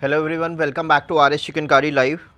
Hello everyone, welcome back to RS Chicken Curry Live.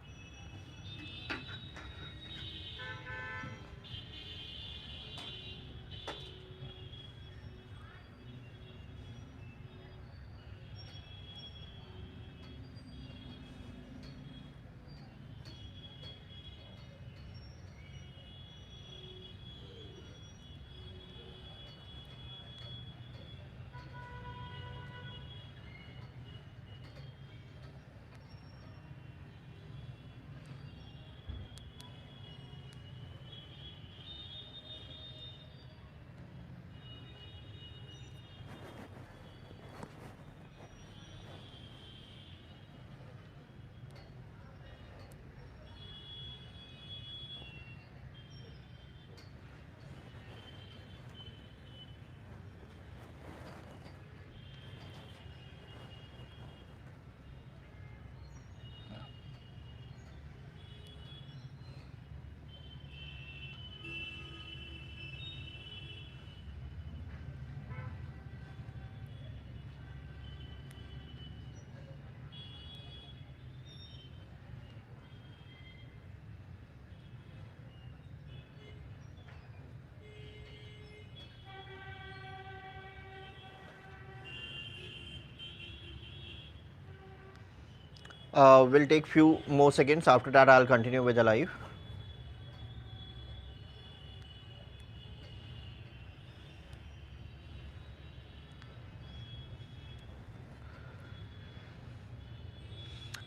We'll take few more seconds. After that, I'll continue with the live.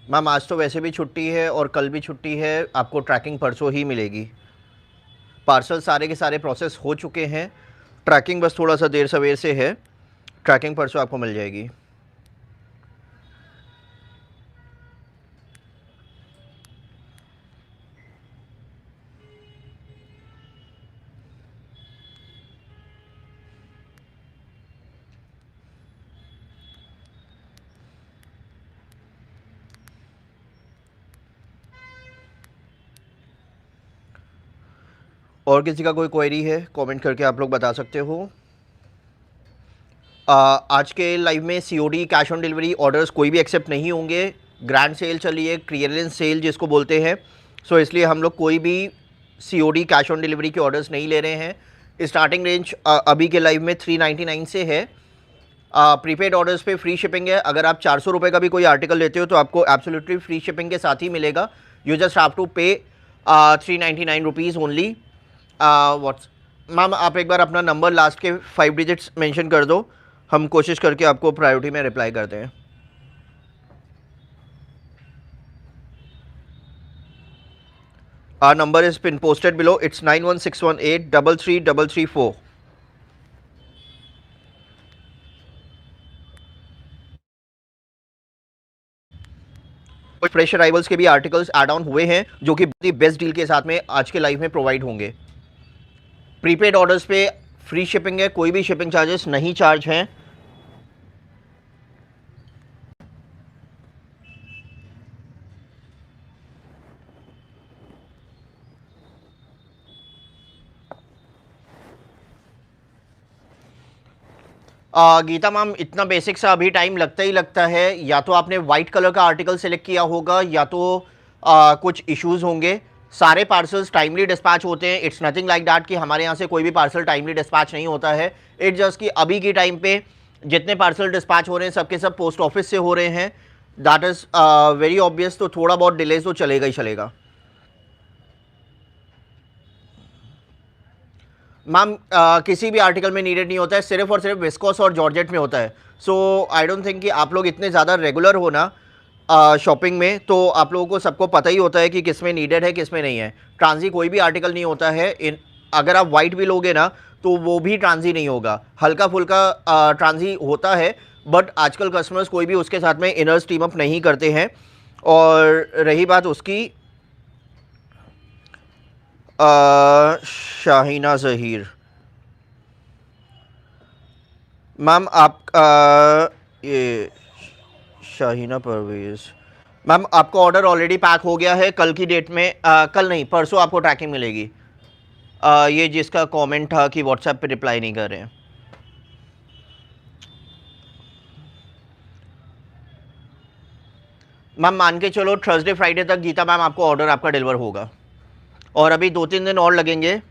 Ma'am आज तो वैसे भी छुट्टी है और कल भी छुट्टी है, आपको ट्रैकिंग परसों ही मिलेगी। पार्सल सारे के सारे प्रोसेस हो चुके हैं, ट्रैकिंग बस थोड़ा सा देर सवेर से है। ट्रैकिंग परसों आपको मिल जाएगी। और किसी का कोई क्वेरी है कमेंट करके आप लोग बता सकते हो। आज के लाइव में COD cash on delivery orders कोई भी एक्सेप्ट नहीं होंगे। ग्रैंड सेल चली है, क्लियरेंस सेल जिसको बोलते हैं। सो इसलिए हम लोग कोई भी सीओडी कैश ऑन डिलीवरी के ऑर्डर्स नहीं ले रहे हैं। स्टार्टिंग रेंज अभी के लाइव में 399 से है। प्रीपेड ऑर्डर्स पे फ्री शिपिंग है। अगर आप 400 रुपये का भी कोई आर्टिकल लेते हो तो आपको एब्सोल्युटली फ्री शिपिंग के साथ ही मिलेगा। यू जस्ट हैव टू पे 399 ओनली। व्हाट्स मैम आप एक बार अपना नंबर लास्ट के 5 डिजिट्स मेंशन कर दो, हम कोशिश करके आपको प्रायोरिटी में रिप्लाई करते हैं। Our number is been posted below. It's 91618 33334. कुछ फ्रेश अराइवल्स के भी आर्टिकल्स ऐड ऑन हुए हैं जो कि बहुत ही बेस्ट डील के साथ में आज के लाइव में प्रोवाइड होंगे। प्रीपेड ऑर्डर्स पे फ्री शिपिंग है, कोई भी शिपिंग चार्जेस नहीं चार्ज हैं। गीता मैम इतना बेसिक सा अभी टाइम लगता ही लगता है। या तो आपने वाइट कलर का आर्टिकल सेलेक्ट किया होगा या तो कुछ इश्यूज होंगे। सारे पार्सल्स टाइमली डिस्पैच होते हैं। इट्स नथिंग लाइक दैट कि हमारे यहाँ से कोई भी पार्सल टाइमली डिस्पैच नहीं होता है। इट्स जस्ट कि अभी के टाइम पे जितने पार्सल डिस्पैच हो रहे हैं सबके सब पोस्ट ऑफिस से हो रहे हैं। That is very obvious. तो थोड़ा बहुत डिलेज तो चलेगा ही चलेगा। मैम किसी भी आर्टिकल में नीडेड नहीं होता है, सिर्फ और सिर्फ विस्कोस और जॉर्जेट में होता है। सो आई डोंट थिंक कि आप लोग इतने ज़्यादा रेगुलर हो ना शॉपिंग में, तो आप लोगों को सबको पता ही होता है कि किस में नीडेड है किस में नहीं है। ट्रांजी कोई भी आर्टिकल नहीं होता है। अगर आप वाइट भी लोगे ना तो वो भी ट्रांजी नहीं होगा, हल्का फुल्का ट्रांजी होता है। बट आजकल कस्टमर्स कोई भी उसके साथ में इनर्स टीम अप नहीं करते हैं। और रही बात उसकी शाहीना ज़हीर मैम, आप ये शाहीना परवेज़ मैम, आपका ऑर्डर ऑलरेडी पैक हो गया है। कल की डेट में कल नहीं परसों आपको ट्रैकिंग मिलेगी। ये जिसका कमेंट था कि व्हाट्सएप पे रिप्लाई नहीं कर रहे हैं। मैम मान के चलो थर्सडे फ्राइडे तक गीता मैम आपको ऑर्डर आपका डिलीवर होगा, और अभी 2-3 दिन और लगेंगे।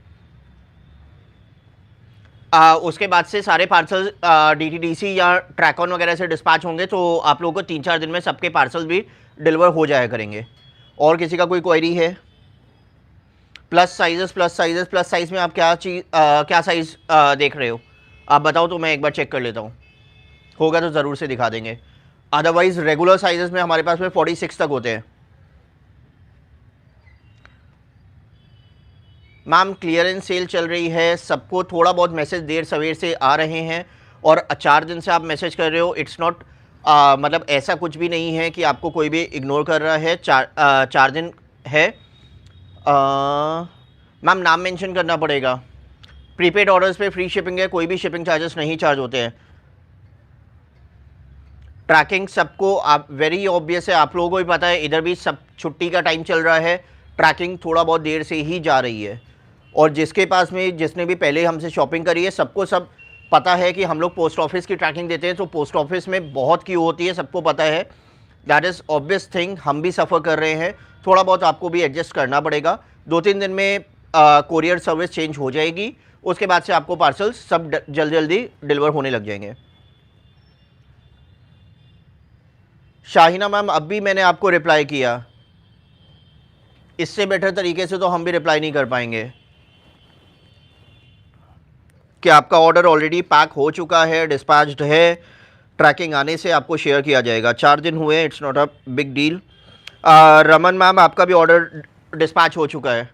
उसके बाद से सारे पार्सल DTDC या ट्रैकॉन वगैरह से डिस्पैच होंगे, तो आप लोगों को 3-4 दिन में सबके पार्सल भी डिलीवर हो जाया करेंगे। और किसी का कोई क्वेरी है? प्लस साइज़ में आप क्या साइज़ देख रहे हो आप बताओ, तो मैं एक बार चेक कर लेता हूँ, होगा तो ज़रूर से दिखा देंगे। अदरवाइज़ रेगुलर साइज़ में हमारे पास में 46 तक होते हैं। मैम क्लियरेंस सेल चल रही है, सबको थोड़ा बहुत मैसेज देर सवेर से आ रहे हैं, और 4 दिन से आप मैसेज कर रहे हो, इट्स नॉट मतलब ऐसा कुछ भी नहीं है कि आपको कोई भी इग्नोर कर रहा है। 4 दिन है। मैम नाम मेंशन करना पड़ेगा। प्रीपेड ऑर्डर्स पे फ्री शिपिंग है, कोई भी शिपिंग चार्जेस नहीं चार्ज होते हैं। ट्रैकिंग सबको आप वेरी ऑब्वियस है, आप लोगों को भी पता है, इधर भी सब छुट्टी का टाइम चल रहा है, ट्रैकिंग थोड़ा बहुत देर से ही जा रही है। और जिसके पास में जिसने भी पहले हमसे शॉपिंग करी है, सबको सब पता है कि हम लोग पोस्ट ऑफिस की ट्रैकिंग देते हैं, तो पोस्ट ऑफिस में बहुत क्यू होती है, सबको पता है। दैट इज़ ऑब्वियस थिंग, हम भी सफ़र कर रहे हैं, थोड़ा बहुत आपको भी एडजस्ट करना पड़ेगा। 2-3 दिन में कोरियर सर्विस चेंज हो जाएगी, उसके बाद से आपको पार्सल सब जल्दी डिलीवर होने लग जाएंगे। शाहिना मैम अब भी मैंने आपको रिप्लाई किया, इससे बेटर तरीके से तो हम भी रिप्लाई नहीं कर पाएंगे कि आपका ऑर्डर ऑलरेडी पैक हो चुका है, डिस्पैच्ड है, ट्रैकिंग आने से आपको शेयर किया जाएगा। 4 दिन हुए, it's not a big deal. Raman ma'am आपका भी ऑर्डर डिस्पैच हो चुका है।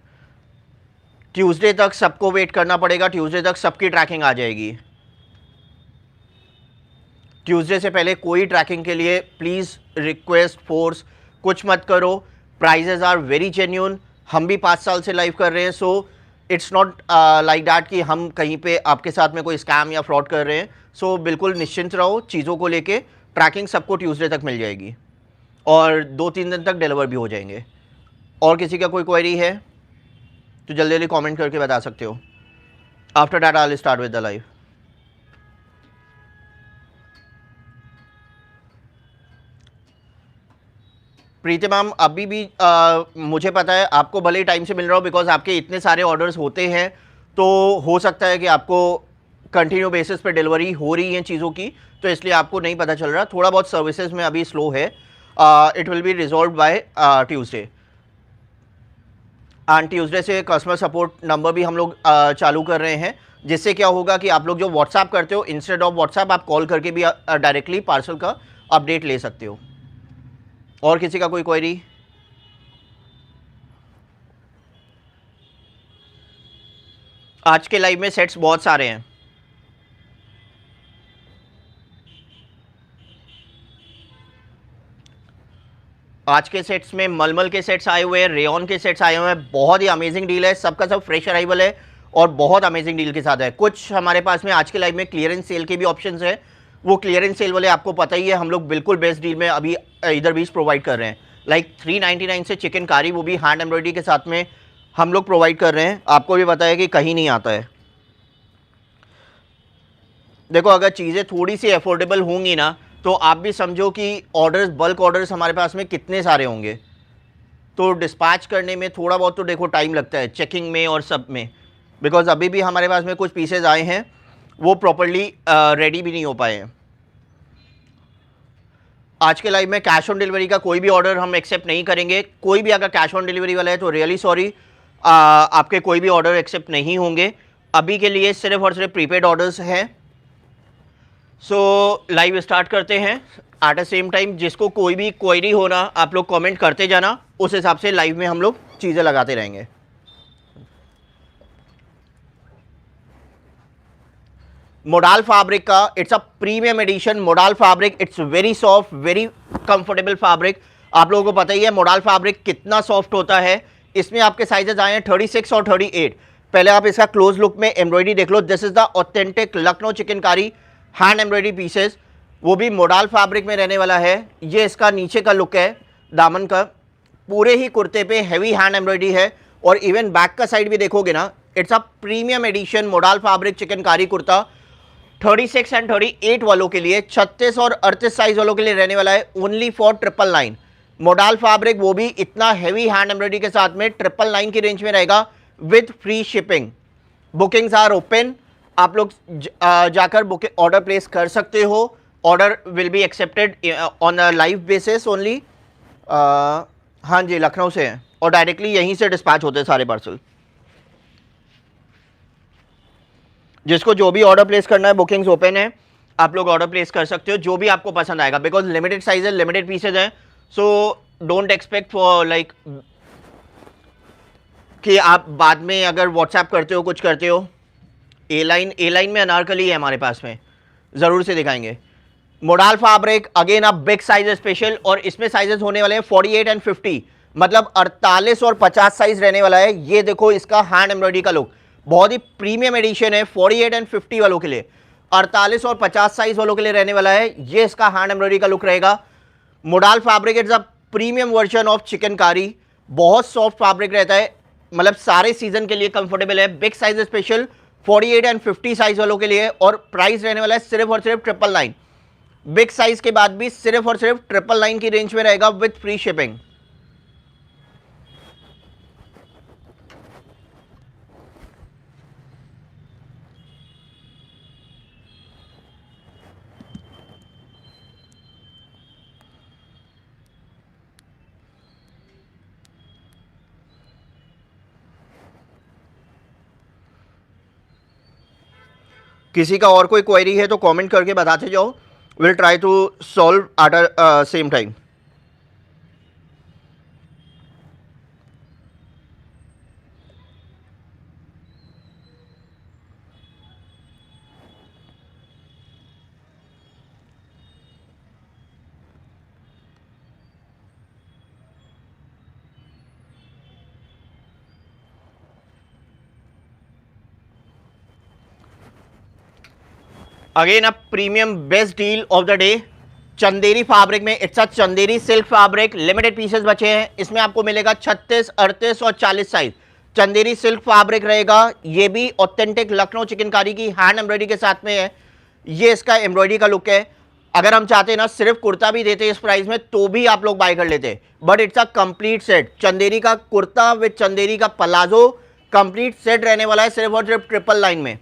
ट्यूसडे तक सबको वेट करना पड़ेगा, ट्यूसडे तक सबकी ट्रैकिंग आ जाएगी। ट्यूसडे से पहले कोई ट्रैकिंग के लिए प्लीज़ रिक्वेस्ट फोर्स कुछ मत करो। प्राइजेज़ आर वेरी जेन्यून, हम भी 5 साल से लाइव कर रहे हैं, so it's not like that कि हम कहीं पे आपके साथ में कोई स्कैम या फ्रॉड कर रहे हैं। सो बिल्कुल निश्चिंत रहो चीज़ों को लेके, ट्रैकिंग सबको ट्यूसडे तक मिल जाएगी और 2-3 दिन तक डिलीवर भी हो जाएंगे। और किसी का कोई क्वेरी है तो जल्दी जल्दी कमेंट करके बता सकते हो। After that I will start with the live. Preeti ma'am अभी भी मुझे पता है आपको भले ही टाइम से मिल रहा हो, बिकॉज आपके इतने सारे ऑर्डर्स होते हैं, तो हो सकता है कि आपको कंटिन्यू बेसिस पे डिलीवरी हो रही हैं चीज़ों की, तो इसलिए आपको नहीं पता चल रहा। थोड़ा बहुत सर्विसेज में अभी स्लो है, it will be resolve by Tuesday. And Tuesday से कस्टमर सपोर्ट नंबर भी हम लोग चालू कर रहे हैं, जिससे क्या होगा कि आप लोग जो व्हाट्सएप करते हो, इंस्टेड ऑफ व्हाट्सएप आप कॉल करके भी डायरेक्टली पार्सल का अपडेट ले सकते हो। और किसी का कोई क्वेरी? आज के लाइव में सेट्स बहुत सारे हैं। आज के सेट्स में मलमल के सेट्स आए हुए हैं, रेयॉन के सेट्स आए हुए हैं, बहुत ही अमेजिंग डील है, सबका सब फ्रेश अराइवल है और बहुत अमेजिंग डील के साथ है। कुछ हमारे पास में आज के लाइव में क्लियरेंस सेल के भी ऑप्शंस है, वो क्लियरेंस सेल वाले आपको पता ही है, हम लोग बिल्कुल बेस्ट डील में अभी इधर भी प्रोवाइड कर रहे हैं। लाइक 399 से चिकन कारी, वो भी हैंड एम्ब्रॉयडरी के साथ में हम लोग प्रोवाइड कर रहे हैं। आपको भी पता है कि कहीं नहीं आता है। देखो अगर चीज़ें थोड़ी सी अफोर्डेबल होंगी ना, तो आप भी समझो कि ऑर्डर्स, बल्क ऑर्डर्स हमारे पास में कितने सारे होंगे, तो डिस्पैच करने में थोड़ा बहुत तो देखो टाइम लगता है, चेकिंग में और सब में, बिकॉज अभी भी हमारे पास में कुछ पीसेज आए हैं वो प्रॉपर्ली रेडी भी नहीं हो पाए हैं। आज के लाइव में कैश ऑन डिलीवरी का कोई भी ऑर्डर हम एक्सेप्ट नहीं करेंगे। कोई भी अगर कैश ऑन डिलीवरी वाला है तो रियली सॉरी, आपके कोई भी ऑर्डर एक्सेप्ट नहीं होंगे। अभी के लिए सिर्फ और सिर्फ प्रीपेड ऑर्डर्स हैं। सो लाइव स्टार्ट करते हैं। एट द सेम टाइम जिसको कोई भी क्वेरी होना, आप लोग कमेंट करते जाना, उस हिसाब से लाइव में हम लोग चीज़ें लगाते रहेंगे। मोडाल फैब्रिक का it's a premium addition modal fabric, it's very soft, very comfortable fabric. आप लोगों को पता ही है मोडाल फैब्रिक कितना सॉफ्ट होता है। इसमें आपके साइजेस आए हैं 36 और 38। पहले आप इसका क्लोज लुक में एम्ब्रॉयडरी देख लो। This is the authentic Lucknow chikankari hand embroidery pieces, वो भी मोडाल फैब्रिक में रहने वाला है। ये इसका नीचे का लुक है दामन का, पूरे ही कुर्ते पे हैवी हैंड एम्ब्रॉयडरी है। और इवन बैक का साइड भी देखोगे ना, it's a premium addition modal fabric chikankari kurta. 36 and 38 वालों के लिए, 36 और 38 साइज वालों के लिए रहने वाला है ओनली फॉर 999। मोडाल फैब्रिक वो भी इतना हैवी हैंड एम्ब्रॉयडरी के साथ में 999 की रेंज में रहेगा with free shipping. Bookings are open, आप लोग जाकर बुकिंग ऑर्डर प्लेस कर सकते हो। Order will be accepted on a live basis only. हाँ जी, लखनऊ से हैं और डायरेक्टली यहीं से डिस्पैच होते हैं सारे पार्सल। जिसको जो भी ऑर्डर प्लेस करना है, बुकिंग्स ओपन है, आप लोग ऑर्डर प्लेस कर सकते हो जो भी आपको पसंद आएगा, बिकॉज लिमिटेड साइज है, लिमिटेड पीसेज हैं। So don't expect for like कि आप बाद में अगर व्हाट्सएप करते हो, कुछ करते हो। ए लाइन में अनारकली है हमारे पास में, ज़रूर से दिखाएंगे। मोडाल फैब्रिक अगेन आप बिग साइज स्पेशल, और इसमें साइजेस होने वाले हैं 48 एंड 50, मतलब 48 और 50 साइज रहने वाला है। ये देखो इसका हैंड एम्ब्रॉयडरी का लुक, बहुत ही प्रीमियम एडिशन है 48 एंड 50 वालों के लिए। 48 और 50 साइज वालों के लिए रहने वाला है। ये इसका हैंड एम्ब्रॉयडरी का लुक रहेगा। Modal fabric it's a premium version of chikankari. बहुत सॉफ्ट फैब्रिक रहता है, मतलब सारे सीजन के लिए कंफर्टेबल है। Big size special 48 and 50 size वालों के लिए, और प्राइस रहने वाला है सिर्फ और सिर्फ 999। बिग साइज के बाद भी सिर्फ और सिर्फ 999 की रेंज में रहेगा विथ फ्री शिपिंग। किसी का और कोई क्वेरी है तो कमेंट करके बताते जाओ, will try to solve at a same time. Again a premium best deal of the day, Chanderi fabric में। It's a Chanderi silk fabric, limited pieces बचे हैं। इसमें आपको मिलेगा 36, 38 और 40 साइज। चंदेरी सिल्क फैब्रिक रहेगा। ये भी ऑथेंटिक लखनऊ चिकनकारी की हैंड एम्ब्रॉयडरी के साथ में है। ये इसका एम्ब्रॉयडरी का लुक है। अगर हम चाहते ना सिर्फ कुर्ता भी देते इस प्राइस में तो भी आप लोग बाय कर लेते, but it's a complete set. Chanderi का कुर्ता विद चंदेरी का पलाजो, कंप्लीट सेट रहने वाला है सिर्फ और सिर्फ 999 में।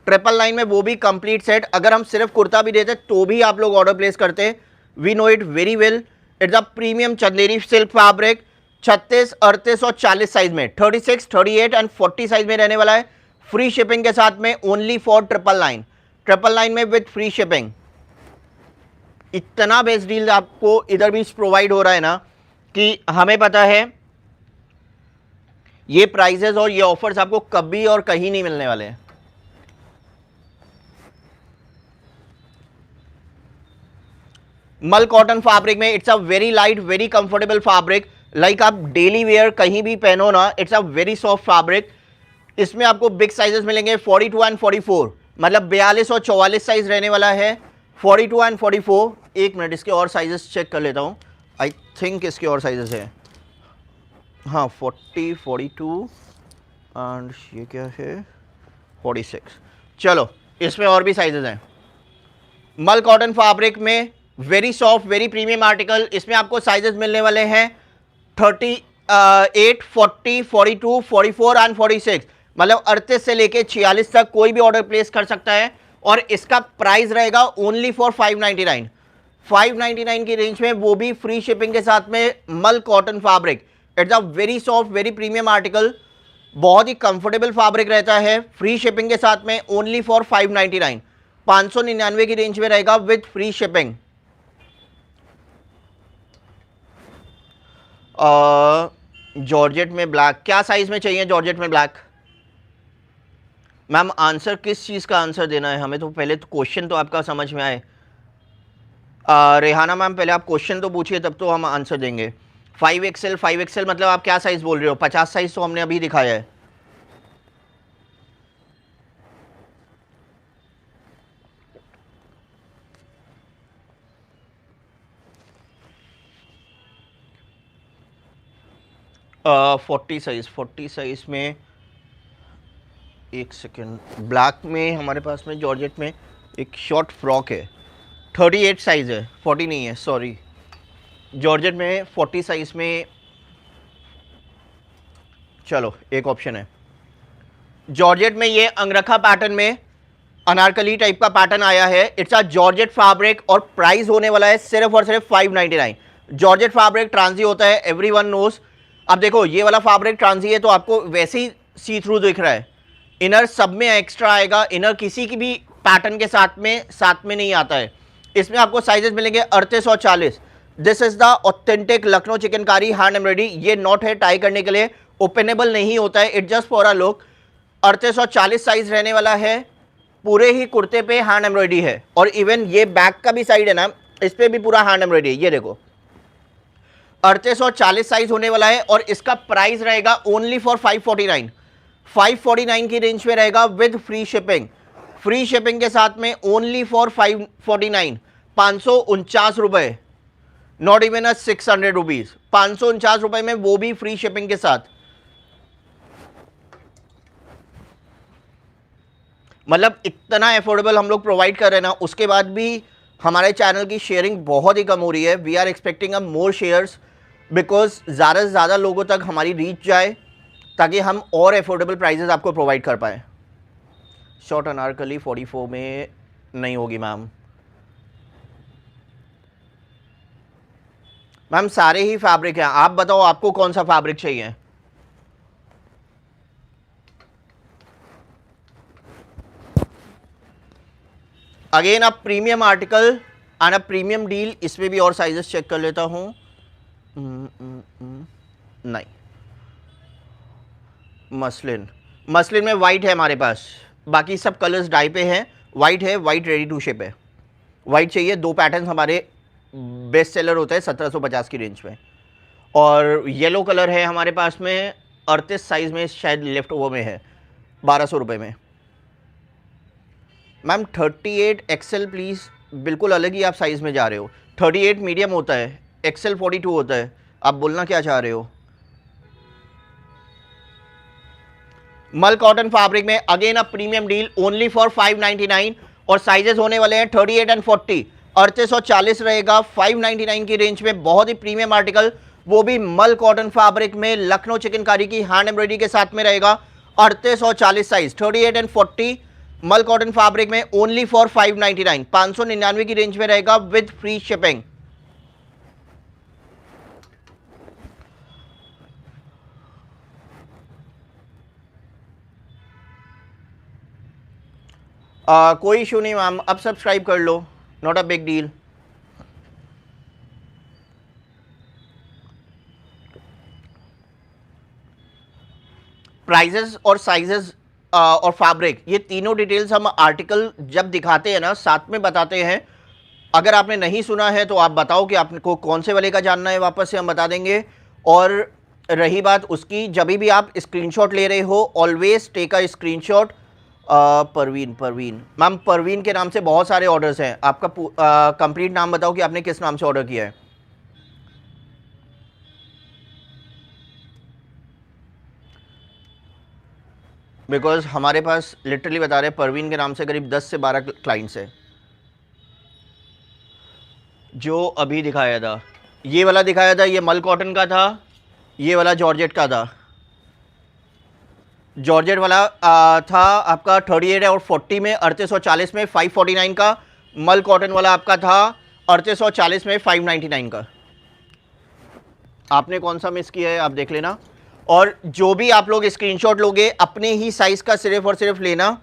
999 में वो भी कंप्लीट सेट। अगर हम सिर्फ कुर्ता भी देते तो भी आप लोग ऑर्डर प्लेस करते, we know it very well. It's a premium Chanderi silk fabric, 36, 38 और 40 साइज में, 36, 38 एंड 40 साइज में रहने वाला है। फ्री शिपिंग के साथ में, ओनली फॉर 999, 999 में विद फ्री शिपिंग। इतना बेस्ट डील आपको इधर भी प्रोवाइड हो रहा है ना, कि हमें पता है ये प्राइजेस और ये ऑफर्स आपको कभी और कहीं नहीं मिलने वाले हैं। मल कॉटन फैब्रिक में, it's a very light, very comfortable fabric. Like आप डेली वेयर कहीं भी पहनो ना, it's a very soft fabric. इसमें आपको बिग साइजेस मिलेंगे 42 एंड 44, मतलब 42 और 44 साइज रहने वाला है। 42 एंड 44, एक मिनट इसके और साइजेस चेक कर लेता हूँ। आई थिंक इसके और साइजेस हैं, हाँ 40, 42 एंड ये क्या है 46। चलो इसमें और भी साइजेस हैं। मल कॉटन फैब्रिक में very soft, very premium article. इसमें आपको साइजेस मिलने वाले हैं 38, 40, 42, 44 एंड 46, मतलब 38 से लेके 46 तक कोई भी ऑर्डर प्लेस कर सकता है। और इसका प्राइस रहेगा ओनली फॉर 599, 599 की रेंज में, वो भी फ्री शिपिंग के साथ में। मल cotton fabric, it's a very soft, very premium article, बहुत ही कंफर्टेबल फैब्रिक रहता है। फ्री शिपिंग के साथ में, ओनली फॉर 599, 599 की रेंज में रहेगा विद फ्री शिपिंग। जॉर्जेट में ब्लैक, क्या साइज में चाहिए जॉर्जेट में ब्लैक? मैम आंसर किस चीज़ का आंसर देना है हमें, तो पहले तो क्वेश्चन तो आपका समझ में आए। रेहाना मैम पहले आप क्वेश्चन तो पूछिए, तब तो हम आंसर देंगे। 5XL, 5XL मतलब आप क्या साइज़ बोल रहे हो? 50 साइज़ तो हमने अभी दिखाया है। आ, 40 साइज़ में, एक सेकेंड, ब्लैक में हमारे पास में जॉर्जेट में एक शॉर्ट फ्रॉक है, 38 साइज़ है, 40 नहीं है, सॉरी। जॉर्जेट में 40 साइज में, चलो एक ऑप्शन है जॉर्जेट में, ये अंगरखा पैटर्न में अनारकली टाइप का पैटर्न आया है। इट्स अ जॉर्जेट फैब्रिक और प्राइस होने वाला है सिर्फ और सिर्फ 599। जॉर्जेट फैब्रिक ट्रांजी होता है, एवरीवन नोज। अब देखो ये वाला फैब्रिक ट्रांजी है तो आपको वैसे ही सी थ्रू दिख रहा है, इनर सब में एक्स्ट्रा आएगा, इनर किसी की भी पैटर्न के साथ में नहीं आता है। इसमें आपको साइजेस मिलेंगे 38 और 40। This is the authentic Lucknow chikankari hand embroidery. ये नॉट है टाई करने के लिए, ओपनेबल नहीं होता है, it just for a look. 38 और 40 साइज रहने वाला है। पूरे ही कुर्ते पे हैंड एम्ब्रॉयडरी है और इवन ये बैक का भी साइड है ना, इस पे भी पूरा हैंड एम्ब्रॉयडरी है। ये देखो 38 और 40 साइज होने वाला है और इसका प्राइस रहेगा ओनली फॉर 549। 549 की रेंज में रहेगा with free shipping. Free shipping के साथ में ओनली फॉर 549, 549 रुपए, नॉट इवन अ 600 रुपीज, 549 रुपए में, वो भी फ्री शिपिंग के साथ। मतलब इतना अफोर्डेबल हम लोग प्रोवाइड कर रहे हैं ना, उसके बाद भी हमारे चैनल की शेयरिंग बहुत ही कम हो रही है। We are expecting a more shares because ज़्यादा से ज़्यादा लोगों तक हमारी रीच जाए ताकि हम और अफोर्डेबल प्राइजेस आपको प्रोवाइड कर पाए। शॉर्ट अनारकली 44 में नहीं होगी मैम। मैम सारे ही फैब्रिक हैं, आप बताओ आपको कौन सा फैब्रिक चाहिए। Again a premium article and a premium deal. इसमें भी और साइजेस चेक कर लेता हूं। नहीं, मसलिन में वाइट है हमारे पास, बाकी सब कलर्स डाई पे हैं। वाइट है, वाइट रेडी टू शिप है। वाइट चाहिए, 2 पैटर्न हमारे बेस्ट सेलर होता है 1750 की रेंज में। और येलो कलर है हमारे पास में 38 साइज में, शायद लेफ्ट ओवर में है, 1200 रुपये में। मैम 38 एक्सेल प्लीज़, बिल्कुल अलग ही आप साइज़ में जा रहे हो। 38 मीडियम होता है, एक्सेल 42 होता है, आप बोलना क्या चाह रहे हो। मल कॉटन फैब्रिक में again a premium deal only for 599 और साइजेस होने वाले हैं 38 एंड 40। 38 और 40 रहेगा 599 की रेंज में। बहुत ही प्रीमियम आर्टिकल, वो भी मल कॉटन फैब्रिक में लखनऊ चिकनकारी की हैंड एम्ब्रॉयडरी के साथ में रहेगा। 38 और 40 size, 38 and 40 mul cotton fabric में ओनली फॉर 599, 599 की रेंज में रहेगा विद फ्री शिपिंग। कोई इशू नहीं मैम, अब सब्सक्राइब कर लो, not a big deal. Prices और साइजेस और फैब्रिक, ये तीनों डिटेल्स हम आर्टिकल जब दिखाते हैं ना साथ में बताते हैं। अगर आपने नहीं सुना है तो आप बताओ कि आपको कौन से वाले का जानना है, वापस से हम बता देंगे। और रही बात उसकी, जब भी आप स्क्रीनशॉट ले रहे हो always take a screenshot. Parveen ma'am, Parveen के नाम से बहुत सारे ऑर्डर्स हैं। आपका कंप्लीट नाम बताओ कि आपने किस नाम से ऑर्डर किया है। बिकॉज हमारे पास लिटरली बता रहे हैं परवीन के नाम से करीब 10 से 12 क्लाइंट्स हैं। जो अभी दिखाया था, ये वाला दिखाया था, ये मल कॉटन का था, ये वाला जॉर्जेट का था। जॉर्जेट वाला था आपका 38 और 40 में, 38 और 40 में 549 का। मल कॉटन वाला आपका था 38 और 40 में 599 का। आपने कौन सा मिस किया है आप देख लेना। और जो भी आप लोग स्क्रीनशॉट लोगे अपने ही साइज़ का सिर्फ और सिर्फ लेना,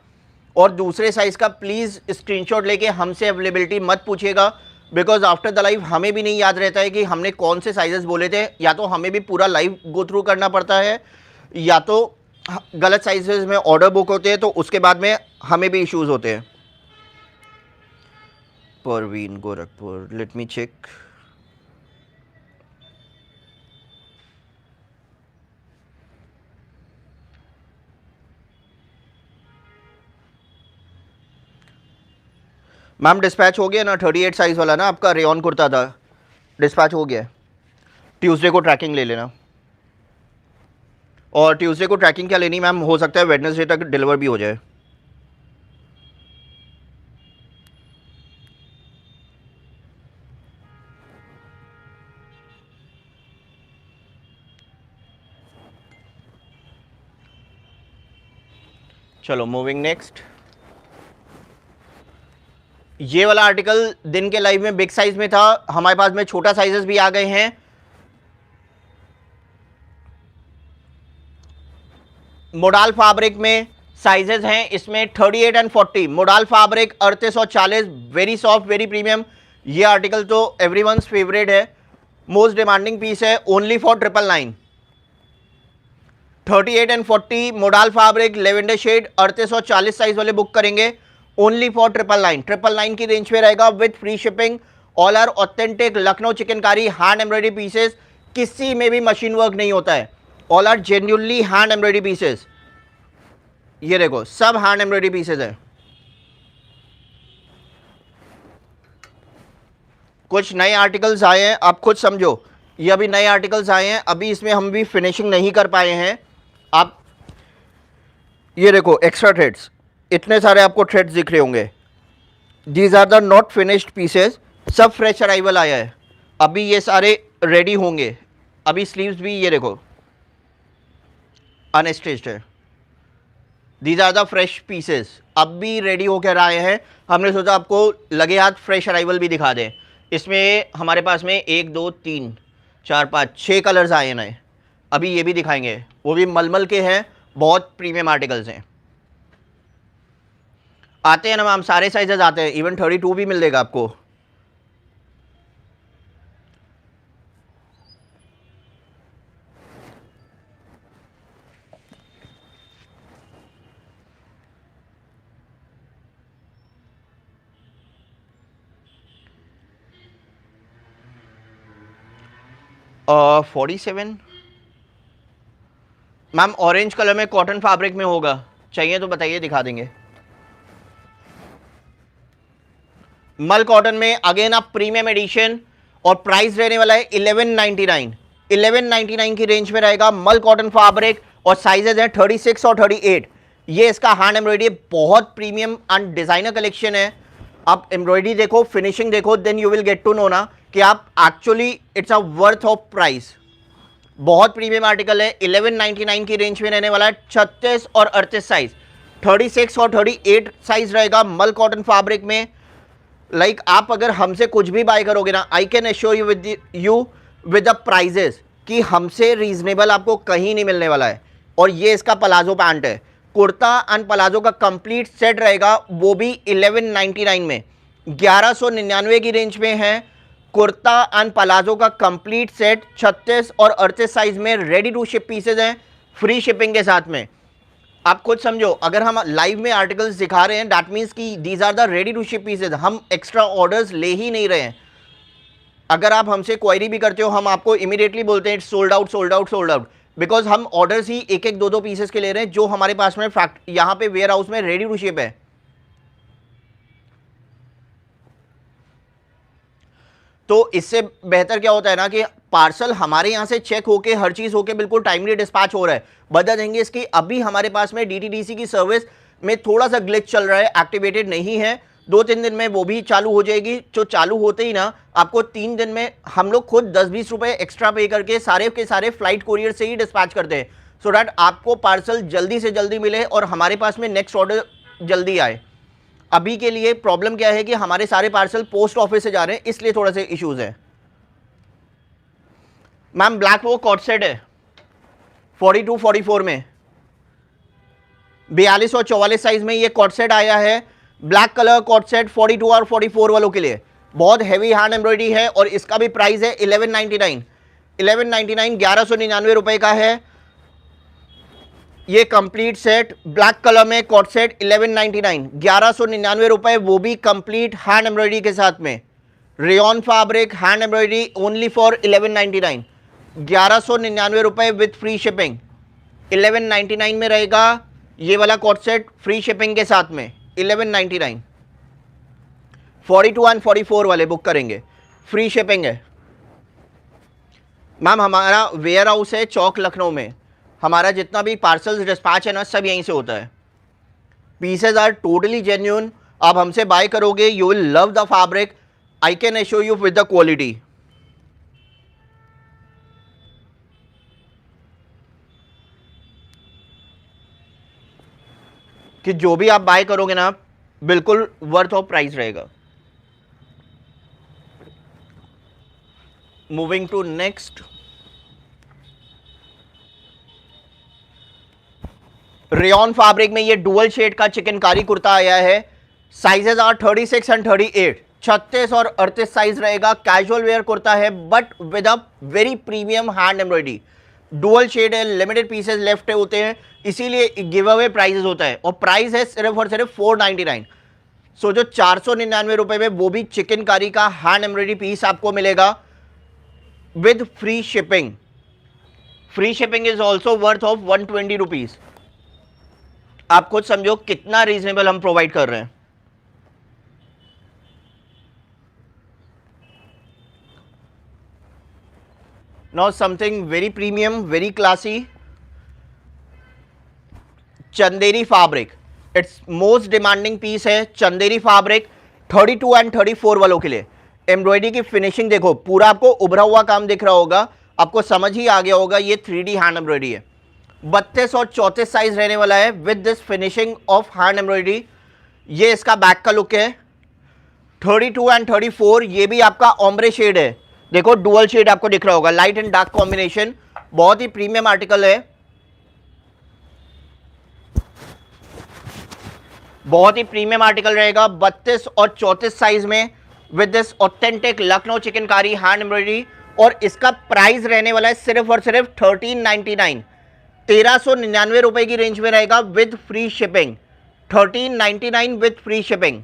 और दूसरे साइज़ का प्लीज़ स्क्रीनशॉट लेके हमसे अवेलेबिलिटी मत पूछिएगा। बिकॉज आफ्टर द लाइव हमें भी नहीं याद रहता है कि हमने कौन से साइजेस बोले थे, या तो हमें भी पूरा लाइव गो थ्रू करना पड़ता है, या तो गलत साइजेस में ऑर्डर बुक होते हैं तो उसके बाद में हमें भी इश्यूज होते हैं। Parveen Gorakhpur, let me check. Ma'am dispatch हो गया ना, 38 साइज़ वाला ना आपका रेयॉन कुर्ता था, डिस्पैच हो गया। ट्यूसडे को ट्रैकिंग ले लेना। और ट्यूसडे को ट्रैकिंग क्या लेनी मैम, हो सकता है वेडनेसडे तक डिलीवर भी हो जाए। चलो मूविंग नेक्स्ट। ये वाला आर्टिकल दिन के लाइव में बिग साइज में था, हमारे पास में छोटा साइजेस भी आ गए हैं। मोडाल फैब्रिक में साइजेस हैं इसमें 38 and 40। Modal fabric 3840, very soft very premium. ये आर्टिकल तो एवरीवन्स फेवरेट है, मोस्ट डिमांडिंग पीस है, only for 999। 38 and 40 modal fabric lavender shade 3840 size वाले बुक करेंगे, ओनली फॉर 999। 999 की रेंज में रहेगा with free shipping. All are authentic Lucknow chikankari hand embroidery pieces, किसी में भी मशीन वर्क नहीं होता है, all are genuinely hand embroidery pieces. ये देखो सब हैंड एम्ब्रॉयडरी पीसेस है। कुछ नए आर्टिकल्स आए हैं, आप खुद समझो, ये अभी नए आर्टिकल्स आए हैं, अभी इसमें हम भी फिनिशिंग नहीं कर पाए हैं। आप ये देखो एक्स्ट्रा थ्रेड्स, इतने सारे आपको थ्रेड्स दिख रहे होंगे, these are the not finished pieces, सब फ्रेश अराइवल आया है, अभी ये सारे रेडी होंगे। अभी स्लीव्स भी ये देखो अनस्टिच्ड है, these are the fresh pieces, अब भी रेडी होकर आए हैं। हमने सोचा आपको लगे हाथ फ्रेश अराइवल भी दिखा दें। इसमें हमारे पास में 1 2 3 4 5 6 कलर्स आए हैं नए, अभी ये भी दिखाएंगे, वो भी मलमल के हैं, बहुत प्रीमियम आर्टिकल्स हैं। आते हैं ना मैम, सारे साइजेस आते हैं, इवन 32 भी मिल देगा आपको। और 47 मैम ऑरेंज कलर में कॉटन फैब्रिक में होगा, चाहिए तो बताइए दिखा देंगे। मल कॉटन में अगेन आप प्रीमियम एडिशन, और प्राइस रहने वाला है 1199। 1199 की रेंज में रहेगा मल कॉटन फैब्रिक, और साइजेज हैं 36 और 38। ये इसका हैंड एम्ब्रॉयडरी बहुत प्रीमियम एंड डिजाइनर कलेक्शन है। आप एम्ब्रॉयडरी देखो, फिनिशिंग देखो, then you will get to know ना कि आप actually it's a worth of price. बहुत प्रीमियम आर्टिकल है, 1199 की रेंज में रहने वाला है। 36 और 38 साइज, 36 और 38 साइज रहेगा मल कॉटन फैब्रिक में। लाइक आप अगर हमसे कुछ भी बाय करोगे ना, I can assure you with the prices कि हमसे रीजनेबल आपको कहीं नहीं मिलने वाला है। और ये इसका पलाजो पैंट है, कुर्ता एंड पलाजो का कंप्लीट सेट रहेगा, वो भी 1199 में। 1199 की रेंज में है कुर्ता एंड पलाजो का कंप्लीट सेट, 36 और 38 साइज में, रेडी टू शिप पीसेज हैं, फ्री शिपिंग के साथ में। आप खुद समझो, अगर हम लाइव में आर्टिकल्स दिखा रहे हैं, दैट मीन्स कि these are the ready to ship pieces, हम एक्स्ट्रा ऑर्डर्स ले ही नहीं रहे हैं। अगर आप हमसे क्वेरी भी करते हो, हम आपको इमीडिएटली बोलते हैं sold out sold out sold out, because हम ऑर्डर्स ही 1 1 2 2 पीसेस के ले रहे हैं, जो हमारे पास में फैक्ट यहाँ पे वेयर हाउस में रेडी टू शिप है। तो इससे बेहतर क्या होता है ना कि पार्सल हमारे यहाँ से चेक होके, हर चीज़ होके बिल्कुल टाइमली डिस्पैच हो रहा है। बता देंगे इसकी, अभी हमारे पास में DTDC की सर्विस में थोड़ा सा ग्लिच चल रहा है, एक्टिवेटेड नहीं है, 2-3 दिन में वो भी चालू हो जाएगी। जो चालू होते ही ना आपको 3 दिन में हम लोग खुद 10-20 रुपये एक्स्ट्रा पे करके सारे के सारे फ्लाइट कोरियर से ही डिस्पैच करते हैं, सो डैट आपको पार्सल जल्दी से जल्दी मिले और हमारे पास में नेक्स्ट ऑर्डर जल्दी आए। अभी के लिए प्रॉब्लम क्या है कि हमारे सारे पार्सल पोस्ट ऑफिस से जा रहे हैं, इसलिए थोड़ा सा इश्यूज है। मैम ब्लैक वो कॉट सेट है 42-44 में, 42 और 44 साइज में ये कॉट सेट आया है। ब्लैक कलर कॉट सेट 42 और 44 वालों के लिए, बहुत हैवी हैंड एम्ब्रॉयडरी है, और इसका भी प्राइस है 1199। 1199 रुपए का है ये कंप्लीट सेट। ब्लैक कलर में कॉट सेट 1199, 1199 रुपए, वो भी कंप्लीट हैंड एम्ब्रॉयडरी के साथ में। Rayon fabric hand embroidery only for 1199, 1199 रुपए विथ फ्री शिपिंग। 1199 में रहेगा ये वाला कॉट सेट फ्री शिपिंग के साथ में 1199। 42 एंड 44 वाले बुक करेंगे, फ्री शिपिंग है। मैम हमारा वेयर हाउस है चौक लखनऊ में, हमारा जितना भी पार्सल्स डिस्पैच है ना सब यहीं से होता है। पीसेज आर टोटली जेन्युइन, आप हमसे बाय करोगे you will love the fabric, I can assure you with the quality. कि जो भी आप बाय करोगे ना बिल्कुल वर्थ ऑफ प्राइस रहेगा। Moving to next, rayon fabric में ये डुअल शेड का चिकनकारी कुर्ता आया है। साइजेस आर 36 एंड 38, 36 और 38 साइज रहेगा। कैजुअल वेयर कुर्ता है but with a very premium hand embroidery. Dual shade है, लिमिटेड पीसेस लेफ्ट होते हैं, इसीलिए गिव अवे प्राइजेस होता है और प्राइस है सिर्फ और सिर्फ 499। सो जो 499 रुपए में वो भी चिकनकारी का हैंड एम्ब्रॉयडरी पीस आपको मिलेगा with free shipping. Free shipping is also worth of 120 rupees. आप खुद समझो कितना रीजनेबल हम प्रोवाइड कर रहे हैं। Now something very premium, very classy, Chanderi fabric. It's most demanding piece है चंदेरी फैब्रिक। 32 एंड 34 वालों के लिए एम्ब्रॉयडरी की फिनिशिंग देखो, पूरा आपको उभरा हुआ काम दिख रहा होगा, आपको समझ ही आ गया होगा ये 3D हैंड एम्ब्रॉयडरी है। 32 और 34 साइज रहने वाला है with this finishing of hand embroidery. ये इसका बैक का लुक है। 32 एंड 34 ये भी आपका ओम्ब्रे शेड है, देखो डुअल शेड आपको दिख रहा होगा, लाइट एंड डार्क कॉम्बिनेशन। बहुत ही प्रीमियम आर्टिकल है, बहुत ही प्रीमियम आर्टिकल रहेगा। 32 और 34 साइज में with this authentic Lucknow chikankari hand embroidery. और इसका प्राइस रहने वाला है सिर्फ और सिर्फ 1399, 1399 रुपए की रेंज में रहेगा with free shipping. 1399 with free shipping.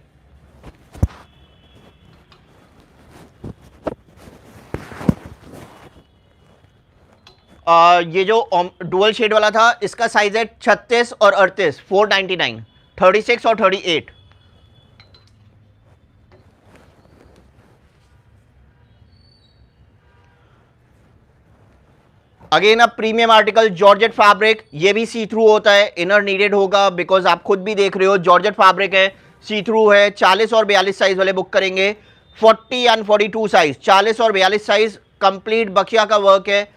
ये जो डुअल शेड वाला था इसका साइज है 36 और 38, 499, 36 और 38। Again a premium article, georgette fabric. ये भी सी थ्रू होता है, इनर नीडेड होगा बिकॉज आप खुद भी देख रहे हो जॉर्जेट फैब्रिक है, सी थ्रू है। 40 और 42 साइज वाले बुक करेंगे। 40 एंड 42 साइज, 40 और 42 साइज, कंप्लीट बखिया का वर्क है।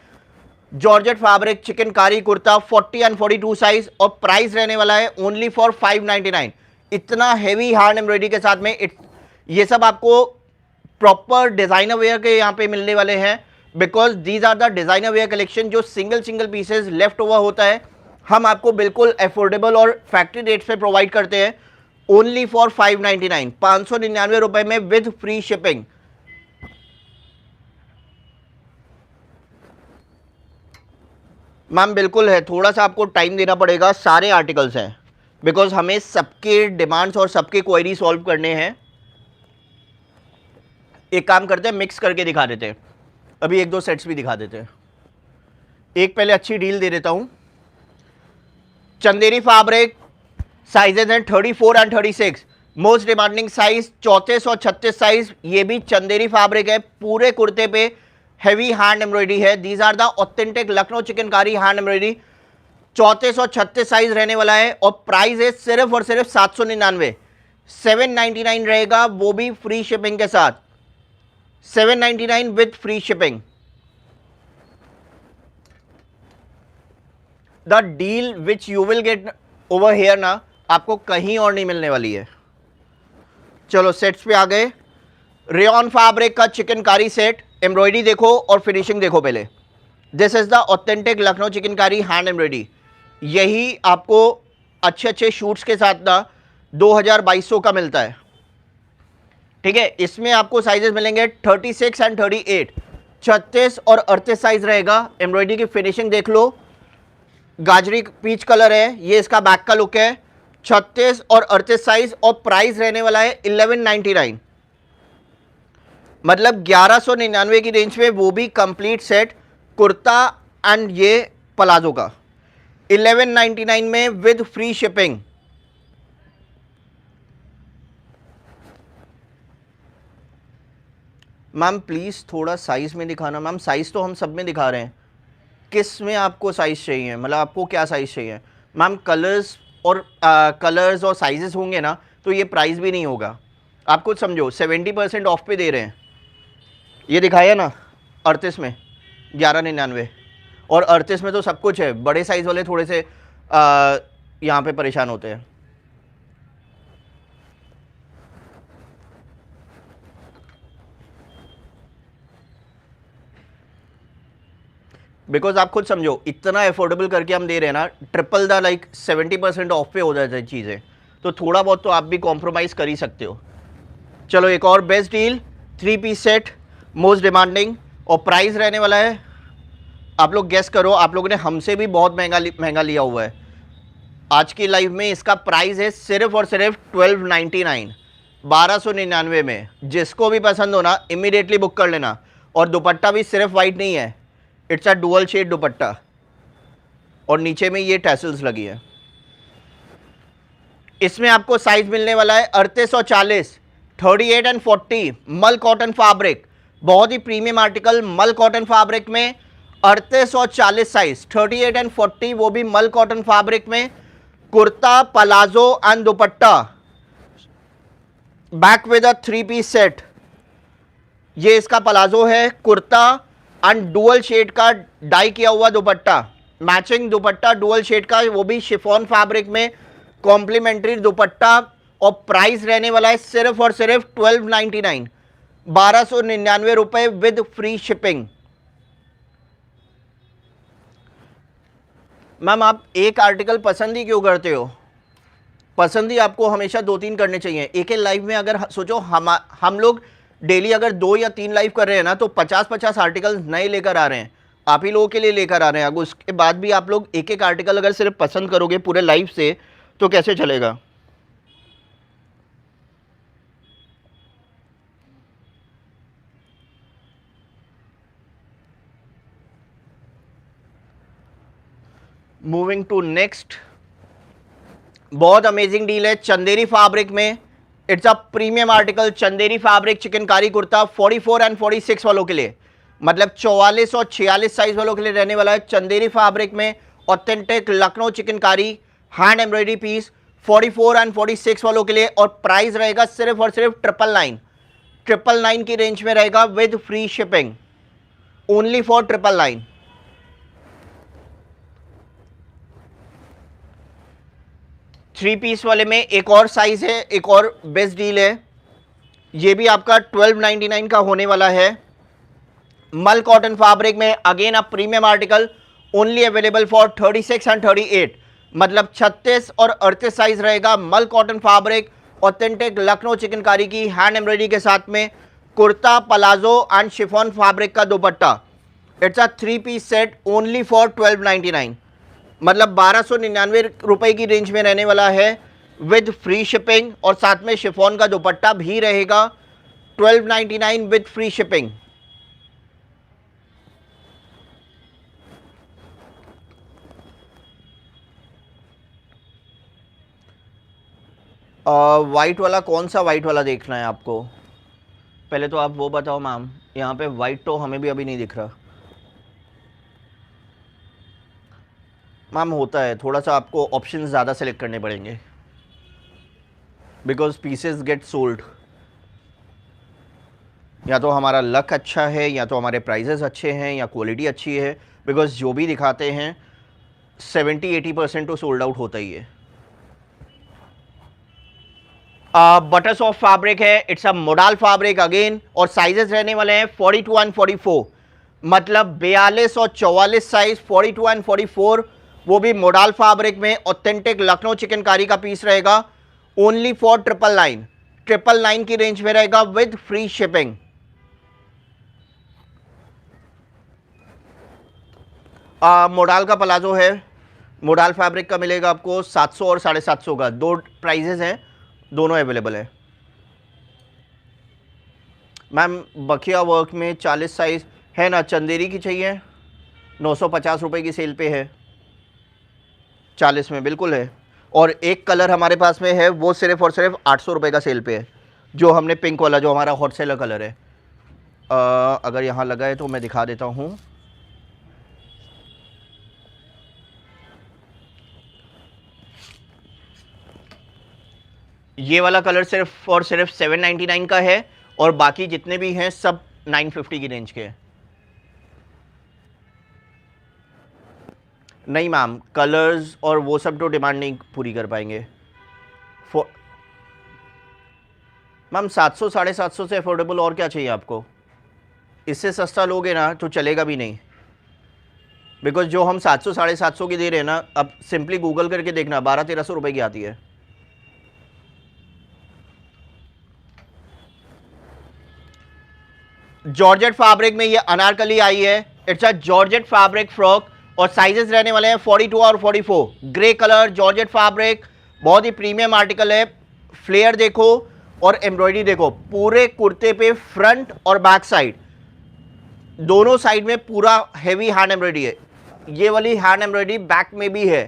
Georgette fabric chikankari kurta 40 and 42 size और प्राइस रहने वाला है ओनली फॉर 599। इतना हैवी हैंड एम्ब्रॉयडरी के साथ में ये सब आपको प्रॉपर डिजाइनर वेयर के यहाँ पे मिलने वाले हैं because these are the designer wear collection. जो सिंगल पीसेस लेफ्ट ओवर होता है हम आपको बिल्कुल अफोर्डेबल और फैक्ट्री रेट्स पे प्रोवाइड करते हैं ओनली फॉर 599, 599 रुपए में विद फ्री शिपिंग। मैम बिल्कुल है, थोड़ा सा आपको टाइम देना पड़ेगा, सारे आर्टिकल्स हैं बिकॉज हमें सबके डिमांड्स और सबके क्वेरी सॉल्व करने हैं। एक काम करते हैं, मिक्स करके दिखा देते हैं, अभी एक दो सेट्स भी दिखा देते हैं। एक पहले अच्छी डील दे देता हूं। चंदेरी फैब्रिक, साइजेस हैं 34 एंड 36, मोस्ट डिमांडिंग साइज 34 और 36 साइज। ये भी चंदेरी फैब्रिक है, पूरे कुर्ते पे हैवी हैंड एम्ब्रॉयडरी है। These are the authentic Lucknow chikankari hand embroidery. 34 और 36 साइज रहने वाला है और प्राइस है सिर्फ और सिर्फ 799, 799 रहेगा, वो भी फ्री शिपिंग के साथ। 799 with free shipping. The deal which you will get over here ना आपको कहीं और नहीं मिलने वाली है। चलो सेट्स पे आ गए। रेयॉन फैब्रिक का चिकनकारी सेट, एम्ब्रॉयडरी देखो और फिनिशिंग देखो पहले। This is the authentic Lucknow chikankari hand embroidery. यही आपको अच्छे अच्छे शूट्स के साथ ना 2200 का मिलता है, ठीक है। इसमें आपको साइजेस मिलेंगे 36 एंड 38, 36 और 38 साइज रहेगा। एम्ब्रॉयडरी की फिनिशिंग देख लो, गाजरी पीच कलर है, ये इसका बैक का लुक है। 36 और 38 साइज और प्राइस रहने वाला है 1199, मतलब 1199 की रेंज में, वो भी कंप्लीट सेट कुर्ता एंड ये प्लाजो का 1199 में with free shipping. Ma'am please थोड़ा साइज़ में दिखाना। मैम साइज़ तो हम सब में दिखा रहे हैं, किस में आपको साइज़ चाहिए, मतलब आपको क्या साइज़ चाहिए। मैम कलर्स और साइजेस होंगे ना तो ये प्राइस भी नहीं होगा। आप कुछ समझो 70% ऑफ पे दे रहे हैं। ये दिखाया ना 38 में 1199 और 38 में तो सब कुछ है। बड़े साइज़ वाले थोड़े से यहाँ पे परेशान होते हैं। बिकॉज आप खुद समझो, इतना अफोर्डेबल करके हम दे रहे हैं ना, ट्रिपल द लाइक 70% ऑफ पे हो जाती है चीज़ें, तो थोड़ा बहुत तो आप भी कॉम्प्रोमाइज़ कर ही सकते हो। चलो एक और best deal, 3 piece set, most demanding, और प्राइस रहने वाला है, आप लोग गेस करो, आप लोगों ने हमसे भी बहुत महंगा लिया हुआ है। आज की लाइव में इसका प्राइस है सिर्फ और सिर्फ 1299, 1299 में। जिसको भी पसंद हो ना इमीडिएटली बुक कर लेना। और दुपट्टा भी सिर्फ वाइट नहीं है, it's a dual shade dupatta, और नीचे में ये टैसल्स लगी है। इसमें आपको साइज मिलने वाला है 3840, 38 एंड 40, मल कॉटन फैब्रिक, बहुत ही प्रीमियम आर्टिकल, मल कॉटन फैब्रिक में 3840 साइज, 38 एंड 40, वो भी मल कॉटन फैब्रिक में। Kurta, palazzo and dupatta, back with a 3 piece set. ये इसका पलाजो है, कुर्ता एंड डुअल शेड का डाई किया हुआ dupatta, matching dupatta dual shade का, वो भी शिफॉन फैब्रिक में, कॉम्प्लीमेंट्री दुपट्टा। और प्राइस रहने वाला है सिर्फ और सिर्फ 1299, 1299 रुपए विद फ्री शिपिंग। मैम आप एक आर्टिकल पसंद ही क्यों करते हो? पसंद ही आपको हमेशा 2-3 करने चाहिए। एक एक लाइव में अगर सोचो, हम लोग डेली अगर 2 या 3 लाइव कर रहे हैं ना, तो 50-50 आर्टिकल नए लेकर आ रहे हैं, आप ही लोगों के लिए लेकर आ रहे हैं। अगर उसके बाद भी आप लोग एक एक आर्टिकल अगर सिर्फ पसंद करोगे पूरे लाइव से, तो कैसे चलेगा? मूविंग टू नेक्स्ट, बहुत अमेजिंग डील है चंदेरी फैब्रिक में। It's a premium article, Chanderi fabric chikankari kurta, 44 and 46 वालों के लिए, मतलब 44 और 46 साइज वालों के लिए रहने वाला है। चंदेरी फैब्रिक में authentic Lucknow chikankari hand embroidery piece, 44 and 46 वालों के लिए। और प्राइस रहेगा सिर्फ और सिर्फ 999 की रेंज में रहेगा with free shipping, only for 999। Three piece वाले में एक और साइज है, एक और बेस्ट डील है, ये भी आपका 1299 का होने वाला है। मल कॉटन फैब्रिक में again a premium article, only available for 36 and 38, मतलब 36 और 38 साइज रहेगा। Mul cotton fabric, authentic Lucknow chikankari की हैंड एम्ब्रॉयडरी के साथ में, kurta, palazzo and chiffon fabric का dupatta. It's a 3 piece set only for 1299, मतलब 1299 रुपए की रेंज में रहने वाला है विद फ्री शिपिंग, और साथ में शिफॉन का दुपट्टा भी रहेगा 1299 विद फ्री शिपिंग। वाइट वाला, कौन सा वाइट वाला देखना है आपको? पहले तो आप वो बताओ मैम, यहाँ पे वाइट तो हमें भी अभी नहीं दिख रहा। मैम होता है थोड़ा सा, आपको ऑप्शन ज़्यादा सेलेक्ट करने पड़ेंगे, बिकॉज पीसेस गेट सोल्ड। या तो हमारा लक अच्छा है, या तो हमारे प्राइजेस अच्छे हैं, या क्वालिटी अच्छी है, बिकॉज जो भी दिखाते हैं 70-80% तो सोल्ड आउट होता ही है। बटर सॉफ्ट फैब्रिक है, it's a modal fabric again, और साइजेस रहने वाले हैं 42 एंड 44, मतलब 42 और 44 साइज, 42 एंड 44, वो भी मोडाल फैब्रिक में। ऑथेंटिक लखनऊ चिकनकारी का पीस रहेगा, ओनली फॉर 999 की रेंज में रहेगा विद फ्री शिपिंग। मोडाल का पलाजो है, मोडाल फैब्रिक का मिलेगा आपको 700 और 750 का, दो प्राइजेस हैं, दोनों अवेलेबल है। मैम बखिया वर्क में 40 साइज है ना, चंदेरी की चाहिए, 950 रुपये की सेल पे है, 40 में बिल्कुल है। और एक कलर हमारे पास में है, वो सिर्फ और सिर्फ 800 रुपये का सेल पे है, जो हमने पिंक वाला, जो हमारा हॉट सेलर कलर है। अगर यहाँ लगा है तो मैं दिखा देता हूँ। ये वाला कलर सिर्फ और सिर्फ 799 का है, और बाकी जितने भी हैं सब 950 की रेंज के हैं। नहीं मैम, कलर्स और वो सब तो डिमांड नहीं पूरी कर पाएंगे। मैम 700 750 से अफोर्डेबल और क्या चाहिए आपको? इससे सस्ता लोगे ना तो चलेगा भी नहीं। बिकॉज जो हम 700 750 की दे रहे हैं ना, अब सिंपली गूगल करके देखना 1200-1300 रुपए की आती है। जॉर्जेट फैब्रिक में ये अनारकली आई है। It's a georgette fabric frock और साइजेस रहने वाले हैं 42 और 44। ग्रे कलर जॉर्जेट फैब्रिक, बहुत ही प्रीमियम आर्टिकल है। फ्लेयर देखो और एम्ब्रॉयडरी देखो, पूरे कुर्ते पे फ्रंट और बैक साइड दोनों साइड में पूरा हेवी हैंड एम्ब्रॉयडरी है। ये वाली हैंड एम्ब्रॉयडरी बैक में भी है।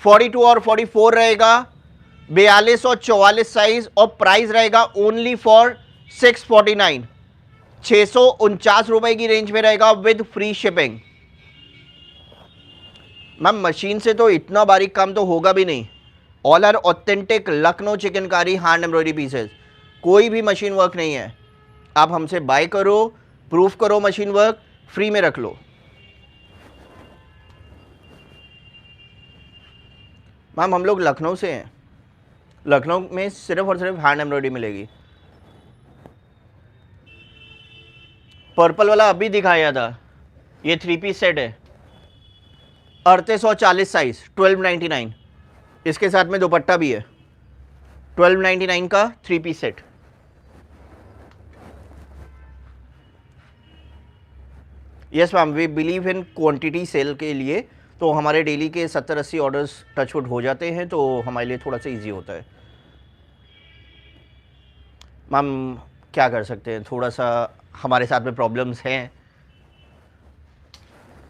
42 और 44 रहेगा, 42 और 44 साइज, और प्राइस रहेगा ओनली फॉर 649, 649 रुपए की रेंज में रहेगा with free shipping. Ma'am machine से तो इतना बारीक काम तो होगा भी नहीं। All are authentic Lucknow chikankari hand embroidery pieces, कोई भी मशीन वर्क नहीं है। आप हमसे बाय करो, प्रूफ करो मशीन वर्क, फ्री में रख लो। मैम हम लोग लखनऊ से हैं, लखनऊ में सिर्फ और सिर्फ हैंड एम्ब्रॉयडरी मिलेगी। पर्पल वाला अभी दिखाया था, ये 3 पीस सेट है, 3840 साइज, 1299। इसके साथ में दुपट्टा भी है, 1299 का 3 piece set. Yes ma'am, we believe in quantity sale के लिए, तो हमारे डेली के 70-80 ऑर्डर्स टचवुड हो जाते हैं, तो हमारे लिए थोड़ा सा इजी होता है। मैम क्या कर सकते हैं, थोड़ा सा हमारे साथ में प्रॉब्लम्स हैं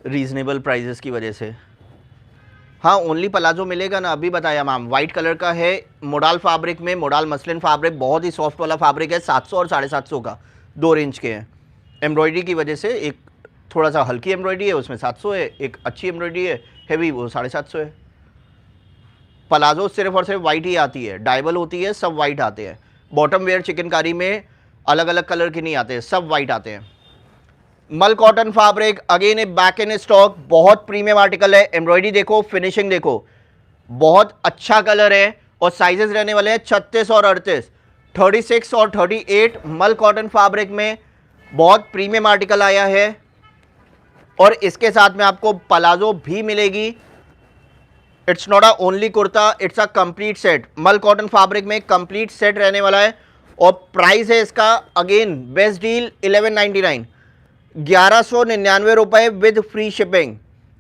रीज़नेबल प्राइजेस की वजह से। हाँ ओनली पलाजो मिलेगा ना, अभी बताया मैम। वाइट कलर का है, मोडाल फैब्रिक में, मोडाल मसलिन फैब्रिक, बहुत ही सॉफ्ट वाला फैब्रिक है। 700 और 750 का 2 रेंज के हैं। एम्ब्रॉयडरी की वजह से एक थोड़ा सा हल्की एम्ब्रॉयडरी है, उसमें 700 है, एक अच्छी एम्ब्रॉयडरी है हैवी, वो 750 है। पलाजो सिर्फ और सिर्फ वाइट ही आती है, डाइबल होती है, सब वाइट आते हैं। बॉटम वेयर चिकनकारी में अलग अलग कलर के नहीं आते, सब वाइट आते हैं। मल cotton fabric again A back in stock, बहुत प्रीमियम आर्टिकल है। एम्ब्रॉयडरी देखो, फिनिशिंग देखो, बहुत अच्छा कलर है। और साइजेस रहने वाले हैं 36 और 38, 36 और 38। मल कॉटन फैब्रिक में बहुत प्रीमियम आर्टिकल आया है। और इसके साथ में आपको पलाजो भी मिलेगी। It's not a only kurta, it's a complete set. मल कॉटन फैब्रिक में कंप्लीट सेट रहने वाला है। और प्राइस है इसका अगेन बेस्ट डील 1199, 1199 रुपए विद फ्री शिपिंग।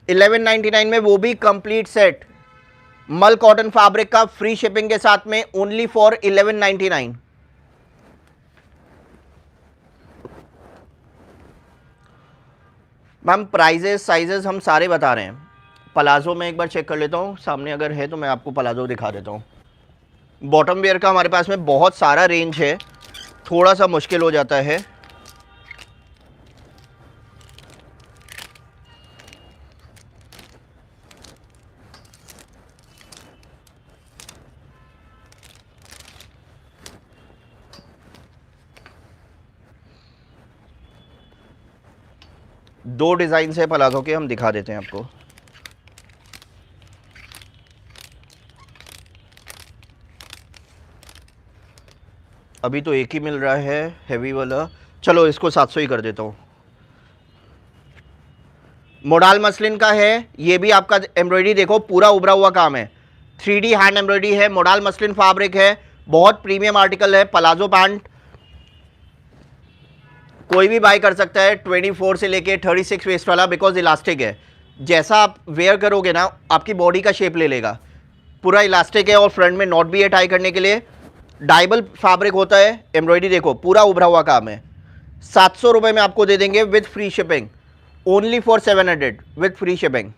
1199 में वो भी कंप्लीट सेट मल कॉटन फैब्रिक का, फ्री शिपिंग के साथ में, only for 1199। Ma'am prices sizes हम सारे बता रहे हैं। पलाजो में एक बार चेक कर लेता हूँ, सामने अगर है तो मैं आपको पलाजो दिखा देता हूँ। बॉटम वेयर का हमारे पास में बहुत सारा रेंज है, थोड़ा सा मुश्किल हो जाता है। दो डिज़ाइन है पलाजो के, हम दिखा देते हैं आपको। अभी तो एक ही मिल रहा है हैवी वाला, चलो इसको 700 ही कर देता हूँ। मोडाल मसलिन का है, ये भी आपका एम्ब्रॉयडरी देखो पूरा उभरा हुआ काम है, 3D हैंड एम्ब्रॉयडरी है, मोडाल मसलिन फैब्रिक है, बहुत प्रीमियम आर्टिकल है। पलाजो पैंट कोई भी बाय कर सकता है, 24 से लेके 36 वेस्ट वाला, बिकॉज इलास्टिक है। जैसा आप वेयर करोगे ना, आपकी बॉडी का शेप ले लेगा। पूरा इलास्टिक है और फ्रंट में नॉट भी है टाई करने के लिए। डाइबल फैब्रिक होता है, एम्ब्रॉयडरी देखो पूरा उभरा हुआ काम है। 700 रुपये में आपको दे देंगे with free shipping, only for 700 with free shipping.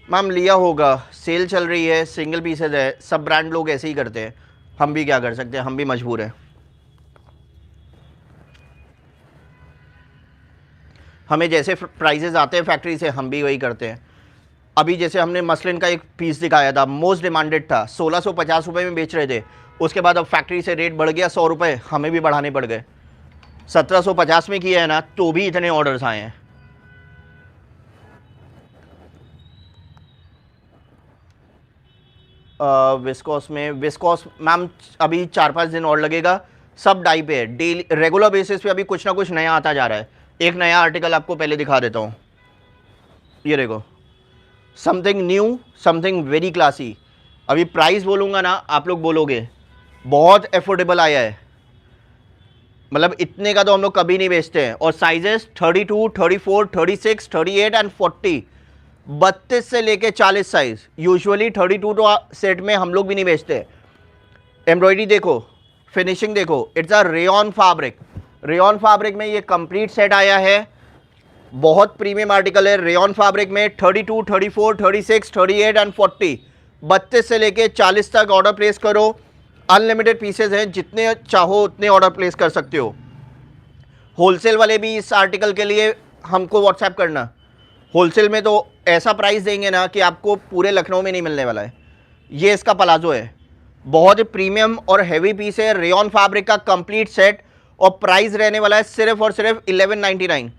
Ma'am लिया होगा, सेल चल रही है, सिंगल पीसेज है, सब ब्रांड लोग ऐसे ही करते हैं, हम भी क्या कर सकते हैं, हम भी मजबूर हैं। हमें जैसे प्राइजेज आते हैं फैक्ट्री से, हम भी वही करते हैं। अभी जैसे हमने मसलिन का एक पीस दिखाया था, मोस्ट डिमांडेड था, 1650 रुपये में बेच रहे थे। उसके बाद अब फैक्ट्री से रेट बढ़ गया 100 रुपये, हमें भी बढ़ाने पड़ गए। 1750 में किया है ना, तो भी इतने ऑर्डर्स आए हैं। विस्कोस में, विस्कोस मैम अभी 4-5 दिन और लगेगा, सब डाई पे है। डेली रेगुलर बेसिस पे अभी कुछ ना कुछ नया आता जा रहा है। एक नया आर्टिकल आपको पहले दिखा देता हूँ, ये देखो, something new, something very classy. अभी प्राइस बोलूँगा ना, आप लोग बोलोगे बहुत एफोर्डेबल आया है, मतलब इतने का तो हम लोग कभी नहीं बेचते हैं। और साइजेस 32, 34, 36, 38 एंड 40, 32 से लेके 40 साइज। यूजुअली 32 तो सेट में हम लोग भी नहीं बेचते। एम्ब्रॉयडरी देखो, फिनिशिंग देखो, it's a rayon fabric. Rayon fabric में ये कंप्लीट सेट आया है, बहुत प्रीमियम आर्टिकल है। रेयॉन फैब्रिक में 32, 34, 36, 38 एंड 40, 32 से लेके 40 तक ऑर्डर प्लेस करो। अनलिमिटेड पीसेज हैं, जितने चाहो उतने ऑर्डर प्लेस कर सकते हो। होलसेल वाले भी इस आर्टिकल के लिए हमको व्हाट्सएप करना। होलसेल में तो ऐसा प्राइस देंगे ना कि आपको पूरे लखनऊ में नहीं मिलने वाला है। ये इसका पलाजो है, बहुत ही प्रीमियम और हैवी पीस है, रेयॉन फैब्रिक का कंप्लीट सेट। और प्राइस रहने वाला है सिर्फ और सिर्फ 1199,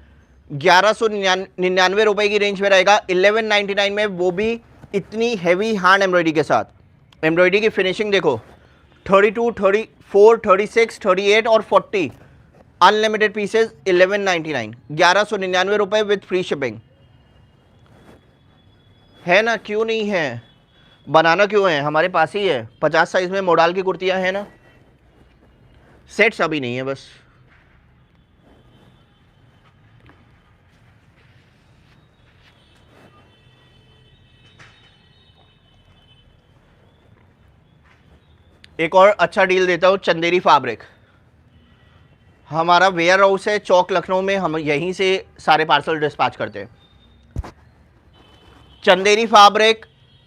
1199 रुपये की रेंज में रहेगा। 1199 में, वो भी इतनी हैवी हैंड एम्ब्रॉयडरी के साथ। एम्ब्रॉयडरी की फिनिशिंग देखो, 32, 34, 36, 38 और 40, अनलिमिटेड पीसेज, 1199, 1199 रुपये विथ फ्री शिपिंग। है ना, क्यों नहीं है, बनाना क्यों है, हमारे पास ही है। 50 साइज में मॉडल की कुर्तियां हैं ना, सेट्स अभी नहीं है बस। एक और अच्छा डील देता हूँ, चंदेरी फैब्रिक। हमारा वेयर हाउस है चौक लखनऊ में, हम यहीं से सारे पार्सल डिस्पैच करते हैं। Chanderi fabric,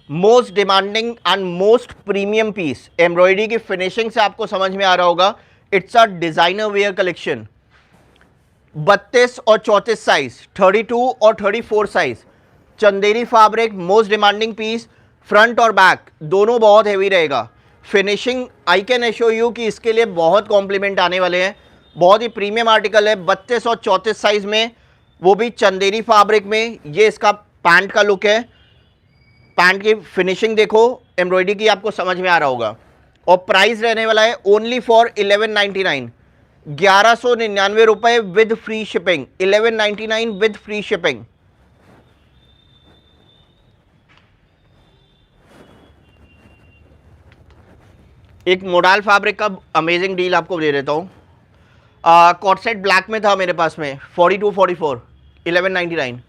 most demanding and most premium piece. Embroidery की फिनिशिंग से आपको समझ में आ रहा होगा, it's a designer wear collection. 32 और 34 साइज, 32 और 34 size. Chanderi fabric, most demanding piece, front और बैक दोनों बहुत हैवी रहेगा। Finishing I can assure you कि इसके लिए बहुत कॉम्प्लीमेंट आने वाले हैं। बहुत ही प्रीमियम आर्टिकल है, 32 और 34 साइज में, वो भी चंदेरी फैब्रिक में। ये इसका पैंट का लुक है, पैंट की फिनिशिंग देखो, एम्ब्रॉयडरी की आपको समझ में आ रहा होगा। और प्राइस रहने वाला है ओनली फॉर 1199, 1199 रुपये with free shipping. 1199 with free shipping. एक मोडाल फैब्रिक का अमेजिंग डील आपको दे देता हूँ। कॉर्सेट ब्लैक में था मेरे पास में, 42, 44, 1199।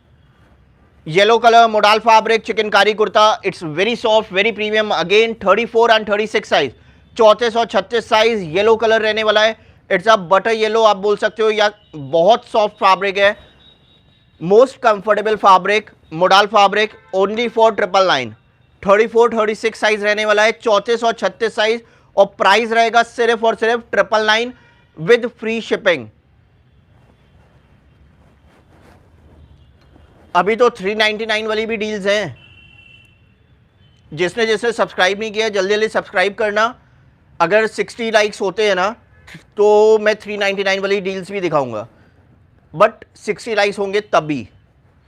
Yellow colour modal fabric chikankari kurta, it's very soft, very premium. Again 34 and 36 size, 34 और 36 साइज। येलो कलर रहने वाला है, इट्स अ बटर येलो आप बोल सकते हो, या बहुत सॉफ्ट फैब्रिक है। Most comfortable fabric, modal fabric, only for 999। 34, 36 size रहने वाला है, 34 और 36 साइज। और प्राइस रहेगा सिर्फ और सिर्फ 999 विद फ्री शिपिंग। अभी तो 399 वाली भी डील्स हैं। जिसने सब्सक्राइब नहीं किया, जल्दी जल्दी सब्सक्राइब करना। अगर 60 लाइक्स होते हैं ना, तो मैं 399 वाली डील्स भी दिखाऊंगा, बट 60 लाइक्स होंगे तभी,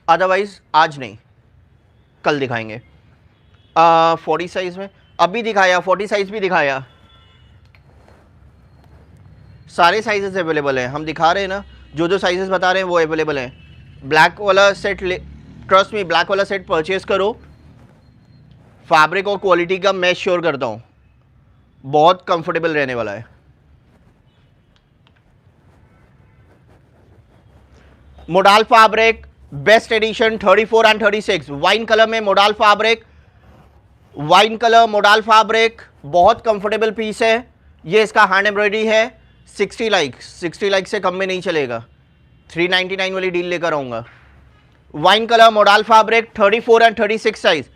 अदरवाइज आज नहीं, कल दिखाएंगे। 40 साइज में अभी दिखाया, 40 साइज भी दिखाया, सारे साइजेस अवेलेबल हैं। हम दिखा रहे हैं ना, जो साइजेस बता रहे हैं वो अवेलेबल हैं। ब्लैक वाला सेट ट्रस्ट मी, ब्लैक वाला सेट परचेज करो। फैब्रिक और क्वालिटी का मैं श्योर करता हूँ, बहुत कंफर्टेबल रहने वाला है। Modal fabric best edition, 34 and 36, wine colour में modal fabric, wine colour modal fabric, बहुत कंफर्टेबल पीस है। ये इसका हैंड एम्ब्रॉयडरी है। 60 लाइक से कम में नहीं चलेगा। 399 वाली डील लेकर आऊंगा। Wine colour modal fabric, 34 and 36 size,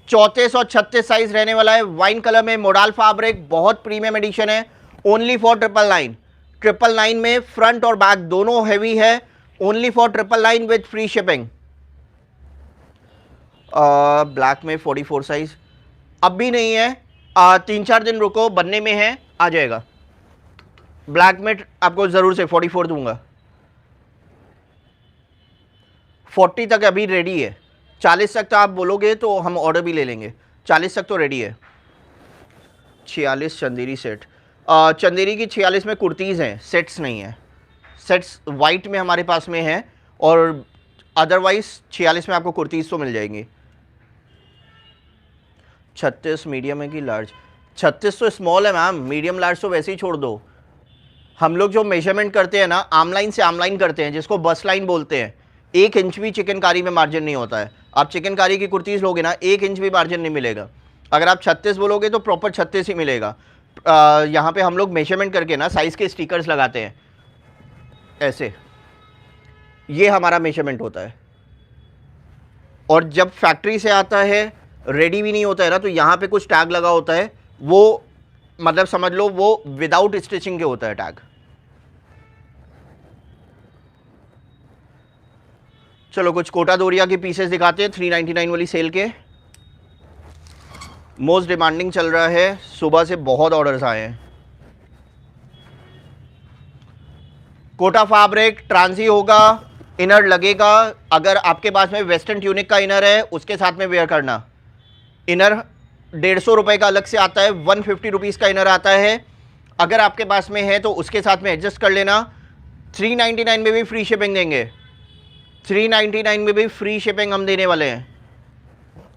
34 और 36 साइज रहने वाला है। वाइन कलर में मोडाल फैब्रिक, बहुत प्रीमियम एडिशन है, ओनली फॉर 999। 999 में फ्रंट और बैक दोनों हैवी है, only for 999 with free shipping. Black में 44 साइज अब भी नहीं है, 3-4 दिन रुको, बनने में है, आ जाएगा। ब्लैक में आपको जरूर से 44 दूंगा। 40 तक अभी रेडी है, 40 तक तो आप बोलोगे तो हम ऑर्डर भी ले लेंगे। 40 तक तो रेडी है। 46 चंदेरी सेट, चंदेरी की 46 में कुर्तीज़ हैं, सेट्स नहीं है। सेट्स वाइट में हमारे पास में हैं और अदरवाइज 46 में आपको कुर्तीज़ तो मिल जाएंगी। 36 मीडियम है कि लार्ज? 36 तो स्मॉल है मैम, मीडियम लार्ज तो वैसे ही छोड़ दो। हम लोग जो मेजरमेंट करते हैं ना, आम लाइन से आम लाइन करते हैं, जिसको बस लाइन बोलते हैं। 1 इंच भी चिकनकारी में मार्जिन नहीं होता है। आप चिकनकारी की कुर्तीज़ लोगे ना, 1 इंच भी मार्जिन नहीं मिलेगा। अगर आप 36 बोलोगे तो प्रॉपर 36 ही मिलेगा। यहाँ पे हम लोग मेजरमेंट करके ना साइज़ के स्टिकर्स लगाते हैं ऐसे, ये हमारा मेजरमेंट होता है। और जब फैक्ट्री से आता है, रेडी भी नहीं होता है ना, तो यहाँ पे कुछ टैग लगा होता है, वो मतलब समझ लो वो विदाउट स्टिचिंग के होता है टैग। चलो कुछ कोटा दोरिया के पीसेस दिखाते हैं 399 वाली सेल के। मोस्ट डिमांडिंग चल रहा है, सुबह से बहुत ऑर्डर्स आए हैं। कोटा फैब्रिक ट्रांसी होगा, इनर लगेगा। अगर आपके पास में वेस्टर्न ट्यूनिक का इनर है, उसके साथ में वेयर करना। इनर 150 रुपये का अलग से आता है, 150 रुपीज़ का इनर आता है। अगर आपके पास में है तो उसके साथ में एडजस्ट कर लेना। 399 में भी फ्री शिपिंग देंगे, 399 में भी फ्री शिपिंग हम देने वाले हैं।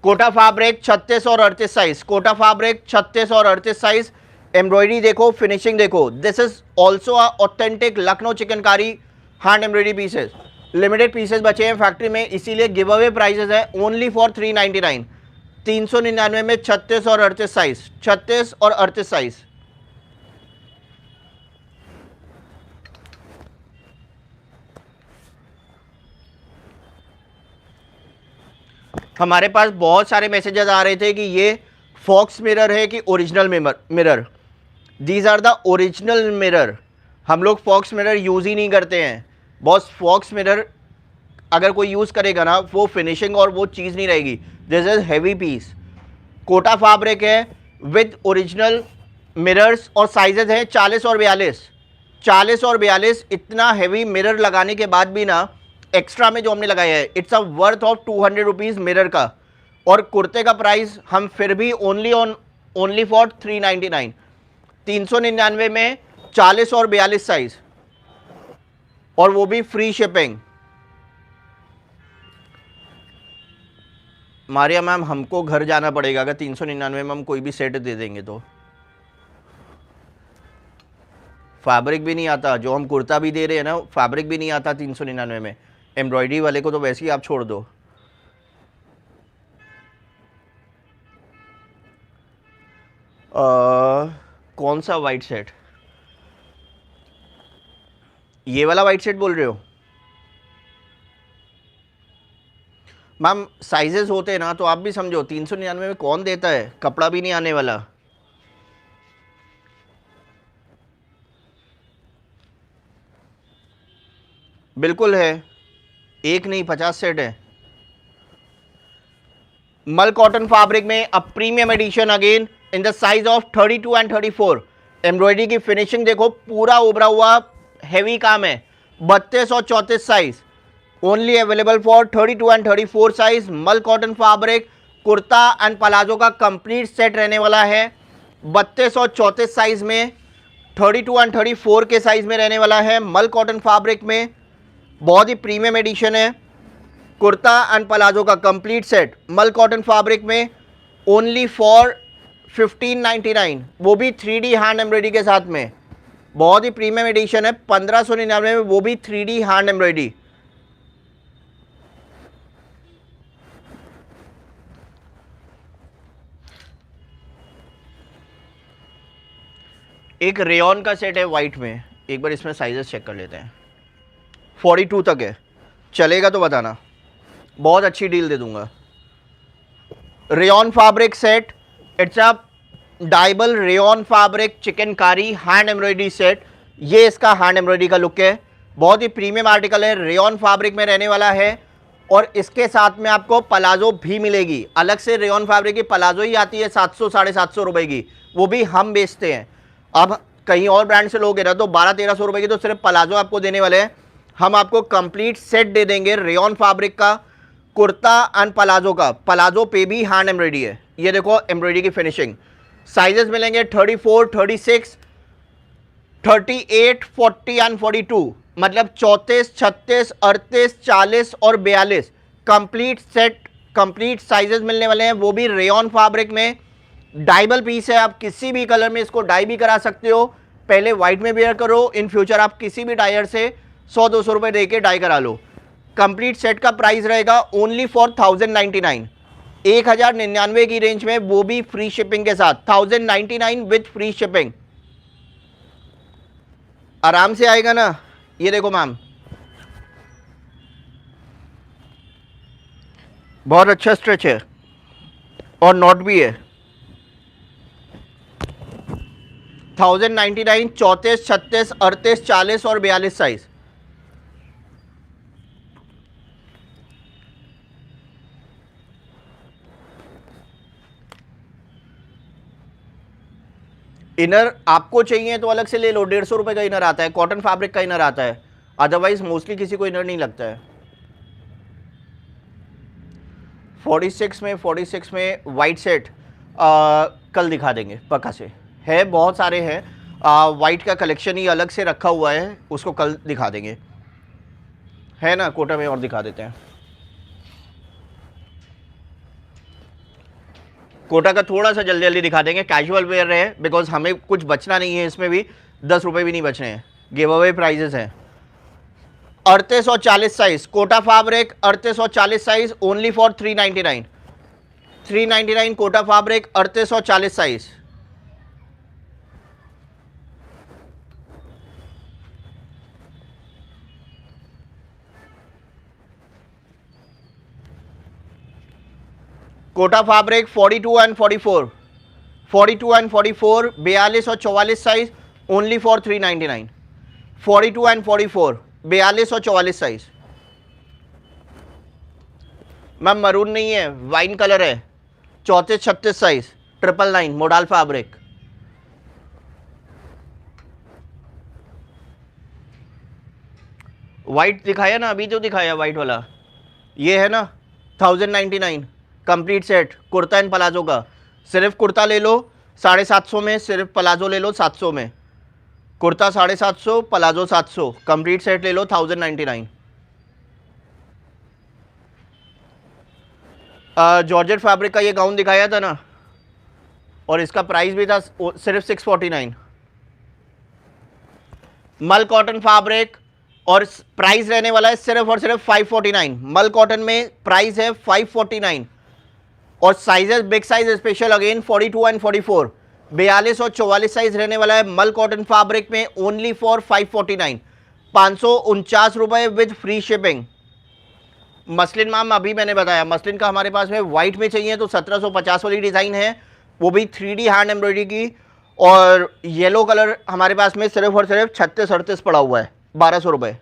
कोटा फैब्रिक 36 और 38 साइज, कोटा फैब्रिक 36 और 38 साइज। एम्ब्रॉयडरी देखो, फिनिशिंग देखो। This is also a authentic Lucknow chikankari hand embroidery pieces. Limited pieces बचे हैं फैक्ट्री में, इसीलिए गिव अवे प्राइजेस है ओनली फॉर 399। 399 में 36 और 38 साइज, 36 और 38 साइज। हमारे पास बहुत सारे मैसेजेस आ रहे थे कि ये फॉक्स मिरर है कि original mirror. These are the original mirror. हम लोग फॉक्स मिरर यूज़ ही नहीं करते हैं बॉस। फॉक्स मिरर अगर कोई यूज़ करेगा ना, वो फिनिशिंग और वो चीज़ नहीं रहेगी। This is heavy piece. Kota fabric है विद ओरिजिनल मिरर्स और साइजेस हैं 40 और 42। 40 और 42 इतना हैवी मिरर लगाने के बाद भी ना, एक्स्ट्रा में जो हमने लगाया है, it's a worth of 200 rupees mirror का। और कुर्ते का प्राइस हम फिर भी ओनली फॉर 399। 399 में 40 और 42 साइज, और वो भी फ्री शिपिंग। मारिया मैम, हमको घर जाना पड़ेगा अगर 399 में हम कोई भी सेट दे देंगे तो। फैब्रिक भी नहीं आता, जो हम कुर्ता भी दे रहे हैं ना, फैब्रिक भी नहीं आता 399 में। एम्ब्रॉयडरी वाले को तो वैसे ही आप छोड़ दो। कौन सा वाइट सेट? ये वाला वाइट सेट बोल रहे हो मैम? साइजेस होते हैं ना, तो आप भी समझो 399 में कौन देता है, कपड़ा भी नहीं आने वाला। बिल्कुल है, एक नहीं 50 सेट है। मल कॉटन फैब्रिक में a premium addition again in the size of 32 and 34। Embroidery की फिनिशिंग देखो, पूरा उभरा हुआ हैवी काम है। 32 और 34 size only available for 32 and 34 size. Mul cotton fabric kurta and palazzo का कंप्लीट सेट रहने वाला है। 32 और 34 साइज में, 32 एंड 34 के साइज में रहने वाला है। मल कॉटन फैब्रिक में बहुत ही प्रीमियम एडिशन है। कुर्ता एंड पलाजो का कंप्लीट सेट मल कॉटन फैब्रिक में ओनली फॉर 1599, वो भी 3D हैंड एम्ब्रॉयडरी के साथ में। बहुत ही प्रीमियम एडिशन है। 1599 में, वो भी 3D हैंड एम्ब्रॉयडरी। एक रेयॉन का सेट है वाइट में, एक बार इसमें साइजेस चेक कर लेते हैं। 42 तक है, चलेगा तो बताना, बहुत अच्छी डील दे दूंगा। Rayon fabric set, it's a dyeable rayon fabric chikankari hand embroidery set. ये इसका हैंड एम्ब्रॉयडरी का लुक है। बहुत ही प्रीमियम आर्टिकल है, रेयॉन फैब्रिक में रहने वाला है। और इसके साथ में आपको पलाजो भी मिलेगी। अलग से रेयॉन फैब्रिक की पलाजो ही आती है 700 750 रुपए की, वो भी हम बेचते हैं। अब कहीं और ब्रांड से लोगे ना तो 1200-1300 रुपए की तो सिर्फ पलाजो आपको देने वाले हैं। हम आपको कंप्लीट सेट दे देंगे रेयॉन फैब्रिक का, कुर्ता एंड पलाजो का। पलाजो पे भी हैंड एम्ब्रॉयडरी है। ये देखो एम्ब्रॉयडरी की फिनिशिंग। साइजेस मिलेंगे 34, 36, 38, 40 एंड 42, मतलब 34, 36, 38, 40 और 42 कंप्लीट सेट, कंप्लीट साइजेस मिलने वाले हैं, वो भी रेयॉन फैब्रिक में। डाइबल पीस है, आप किसी भी कलर में इसको डाई भी करा सकते हो। पहले व्हाइट में वेयर करो, इन फ्यूचर आप किसी भी डायर से 100-200 रुपए दे के डाई करा लो। कंप्लीट सेट का प्राइस रहेगा ओनली फॉर 1099, 1099 की रेंज में, वो भी फ्री शिपिंग के साथ। 1099 विथ फ्री शिपिंग, आराम से आएगा ना। ये देखो मैम, बहुत अच्छा स्ट्रेच है और नॉट भी है। 1099, 34, 36, 38, 40 और 42 साइज। इनर आपको चाहिए तो अलग से ले लो, 150 रुपए का इनर आता है, कॉटन फैब्रिक का इनर आता है, अदरवाइज मोस्टली किसी को इनर नहीं लगता है। 46 में वाइट सेट कल दिखा देंगे पक्का से, है बहुत सारे हैं। वाइट का कलेक्शन ही अलग से रखा हुआ है, उसको कल दिखा देंगे, है ना। कोटा में और दिखा देते हैं। कोटा का थोड़ा सा जल्दी जल्दी दिखा देंगे, कैजुअल वेयर रहे, बिकॉज हमें कुछ बचना नहीं है इसमें भी, 10 रुपए भी नहीं बचने हैं, गिव अवे प्राइजेस हैं। 38 और 40 साइज कोटा फैब्रिक, 38 और 40 size only for 399, 399 Kota fabric, 38 और 40 size. Kota fabric 42 and 44, 42 and 44, 42 और 44 साइज ओनली फॉर 399, 42 एंड 44, 42 और 44 साइज। मैम मरून नहीं है, वाइन कलर है, 34, 36 साइज, 999 मोडाल फैब्रिक। वाइट दिखाया ना अभी, जो दिखाया वाइट वाला, ये है ना 1099 complete set, kurta and palazzo का। सिर्फ कुर्ता ले लो 750 में, सिर्फ पलाजो ले लो 700 में, कुर्ता 750, पलाजो 700, कंप्लीट सेट ले लो 1099। जॉर्जेट फैब्रिक का ये गाउन दिखाया था ना, और इसका प्राइस भी था सिर्फ 649। मल कॉटन फैब्रिक और प्राइस रहने वाला है सिर्फ और सिर्फ 549। मल कॉटन में प्राइस है 549 और sizes big size special again 42 and 44, 42 और 44 साइज रहने वाला है मल कॉटन फैब्रिक में ओनली फॉर 549, 549 रुपए with free shipping. Muslin ma'am अभी मैंने बताया, मसलिन का हमारे पास में वाइट में चाहिए तो 1750 वाली डिज़ाइन है, वो भी 3D हैंड एम्ब्रॉयडरी की, और येलो कलर हमारे पास में सिर्फ और सिर्फ 36-38 पड़ा हुआ है, 1200 रुपये।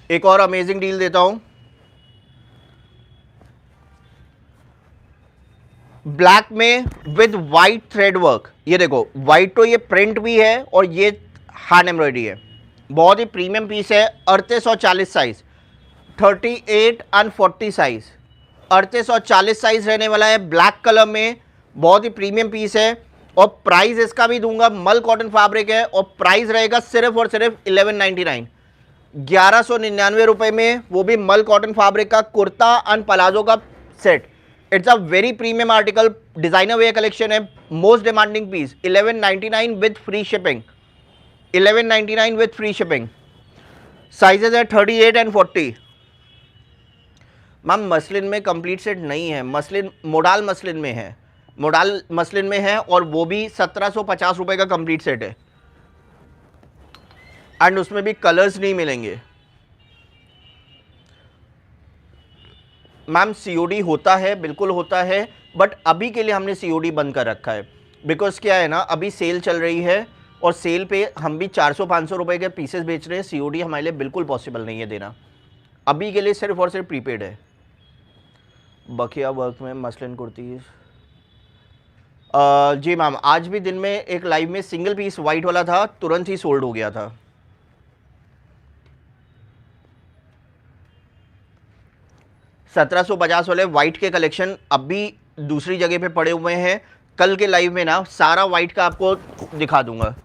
एक और अमेजिंग डील देता हूं, ब्लैक में विद वाइट थ्रेड वर्क। ये देखो वाइट तो ये प्रिंट भी है और ये हैंड एम्ब्रॉयडरी है, बहुत ही प्रीमियम पीस है। 38 और 40 साइज, 38 एंड 40 साइज, 38 और 40 साइज रहने वाला है, ब्लैक कलर में, बहुत ही प्रीमियम पीस है। और प्राइस इसका भी दूंगा, मल कॉटन फैब्रिक है और प्राइस रहेगा सिर्फ और सिर्फ 1199, 1199 रुपए में, वो भी मल कॉटन फैब्रिक का कुर्ता एंड पलाजो का set. It's a very premium article, designer wear collection है, most demanding piece, 1199 with free shipping, 1199 with free shipping. Sizes है 38 एंड 40। मैम मसलिन में कंप्लीट सेट नहीं है, मसलिन मोडाल मसलिन में है, modal muslin में है और वो भी 1750 रुपए का कंप्लीट सेट है, एंड उसमें भी कलर्स नहीं मिलेंगे। मैम सीओडी होता है, बिल्कुल होता है, बट अभी के लिए हमने सीओडी बंद कर रखा है, बिकॉज क्या है ना, अभी सेल चल रही है और सेल पे हम भी 400-500 रुपए के पीसेस बेच रहे हैं। सीओडी हमारे लिए बिल्कुल पॉसिबल नहीं है देना, अभी के लिए सिर्फ और सिर्फ प्रीपेड है। बखिया वर्क में मसलिन कुर्तीज़, जी मैम, आज भी दिन में एक लाइव में सिंगल पीस वाइट वाला था, तुरंत ही सोल्ड हो गया था। 1750 वाले वाइट के कलेक्शन अब भी दूसरी जगह पे पड़े हुए हैं। कल के लाइव में ना सारा वाइट का आपको दिखा दूंगा।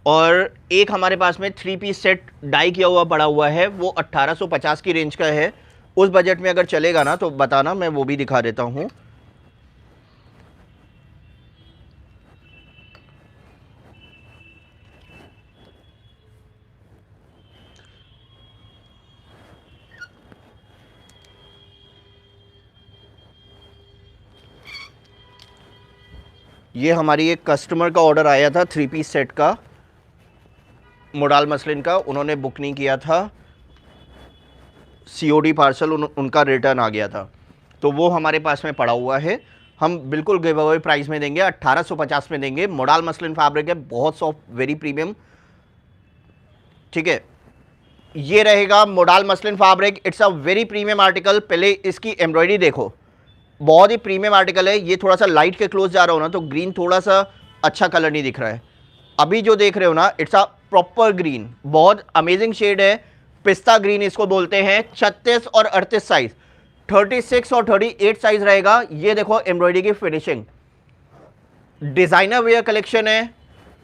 और एक हमारे पास में 3 पीस सेट डाई किया हुआ पड़ा हुआ है, वो 1850 की रेंज का है। उस बजट में अगर चलेगा ना तो बताना, मैं वो भी दिखा देता हूँ। ये हमारी एक कस्टमर का ऑर्डर आया था 3 पीस सेट का, मोडाल मसलिन का। उन्होंने बुक नहीं किया था, COD पार्सल उनका रिटर्न आ गया था, तो वो हमारे पास में पड़ा हुआ है। हम बिल्कुल गिव अवे प्राइस में देंगे, 1850 में देंगे। मोडाल मसलिन फैब्रिक है, बहुत सॉफ्ट, वेरी प्रीमियम। ठीक है, ये रहेगा modal muslin fabric. It's a very premium article. पहले इसकी एम्ब्रॉयडरी देखो, बहुत ही प्रीमियम आर्टिकल है। ये थोड़ा सा लाइट के क्लोज जा रहा हो ना तो ग्रीन थोड़ा सा अच्छा कलर नहीं दिख रहा है। अभी जो देख रहे हो ना, इट्स अ प्रॉपर ग्रीन, बहुत अमेजिंग शेड है। पिस्ता ग्रीन इसको बोलते हैं। 36 और 38 साइज, 36 और 38 साइज रहेगा। ये देखो एम्ब्रॉयडरी की फिनिशिंग, डिजाइनर वेयर कलेक्शन है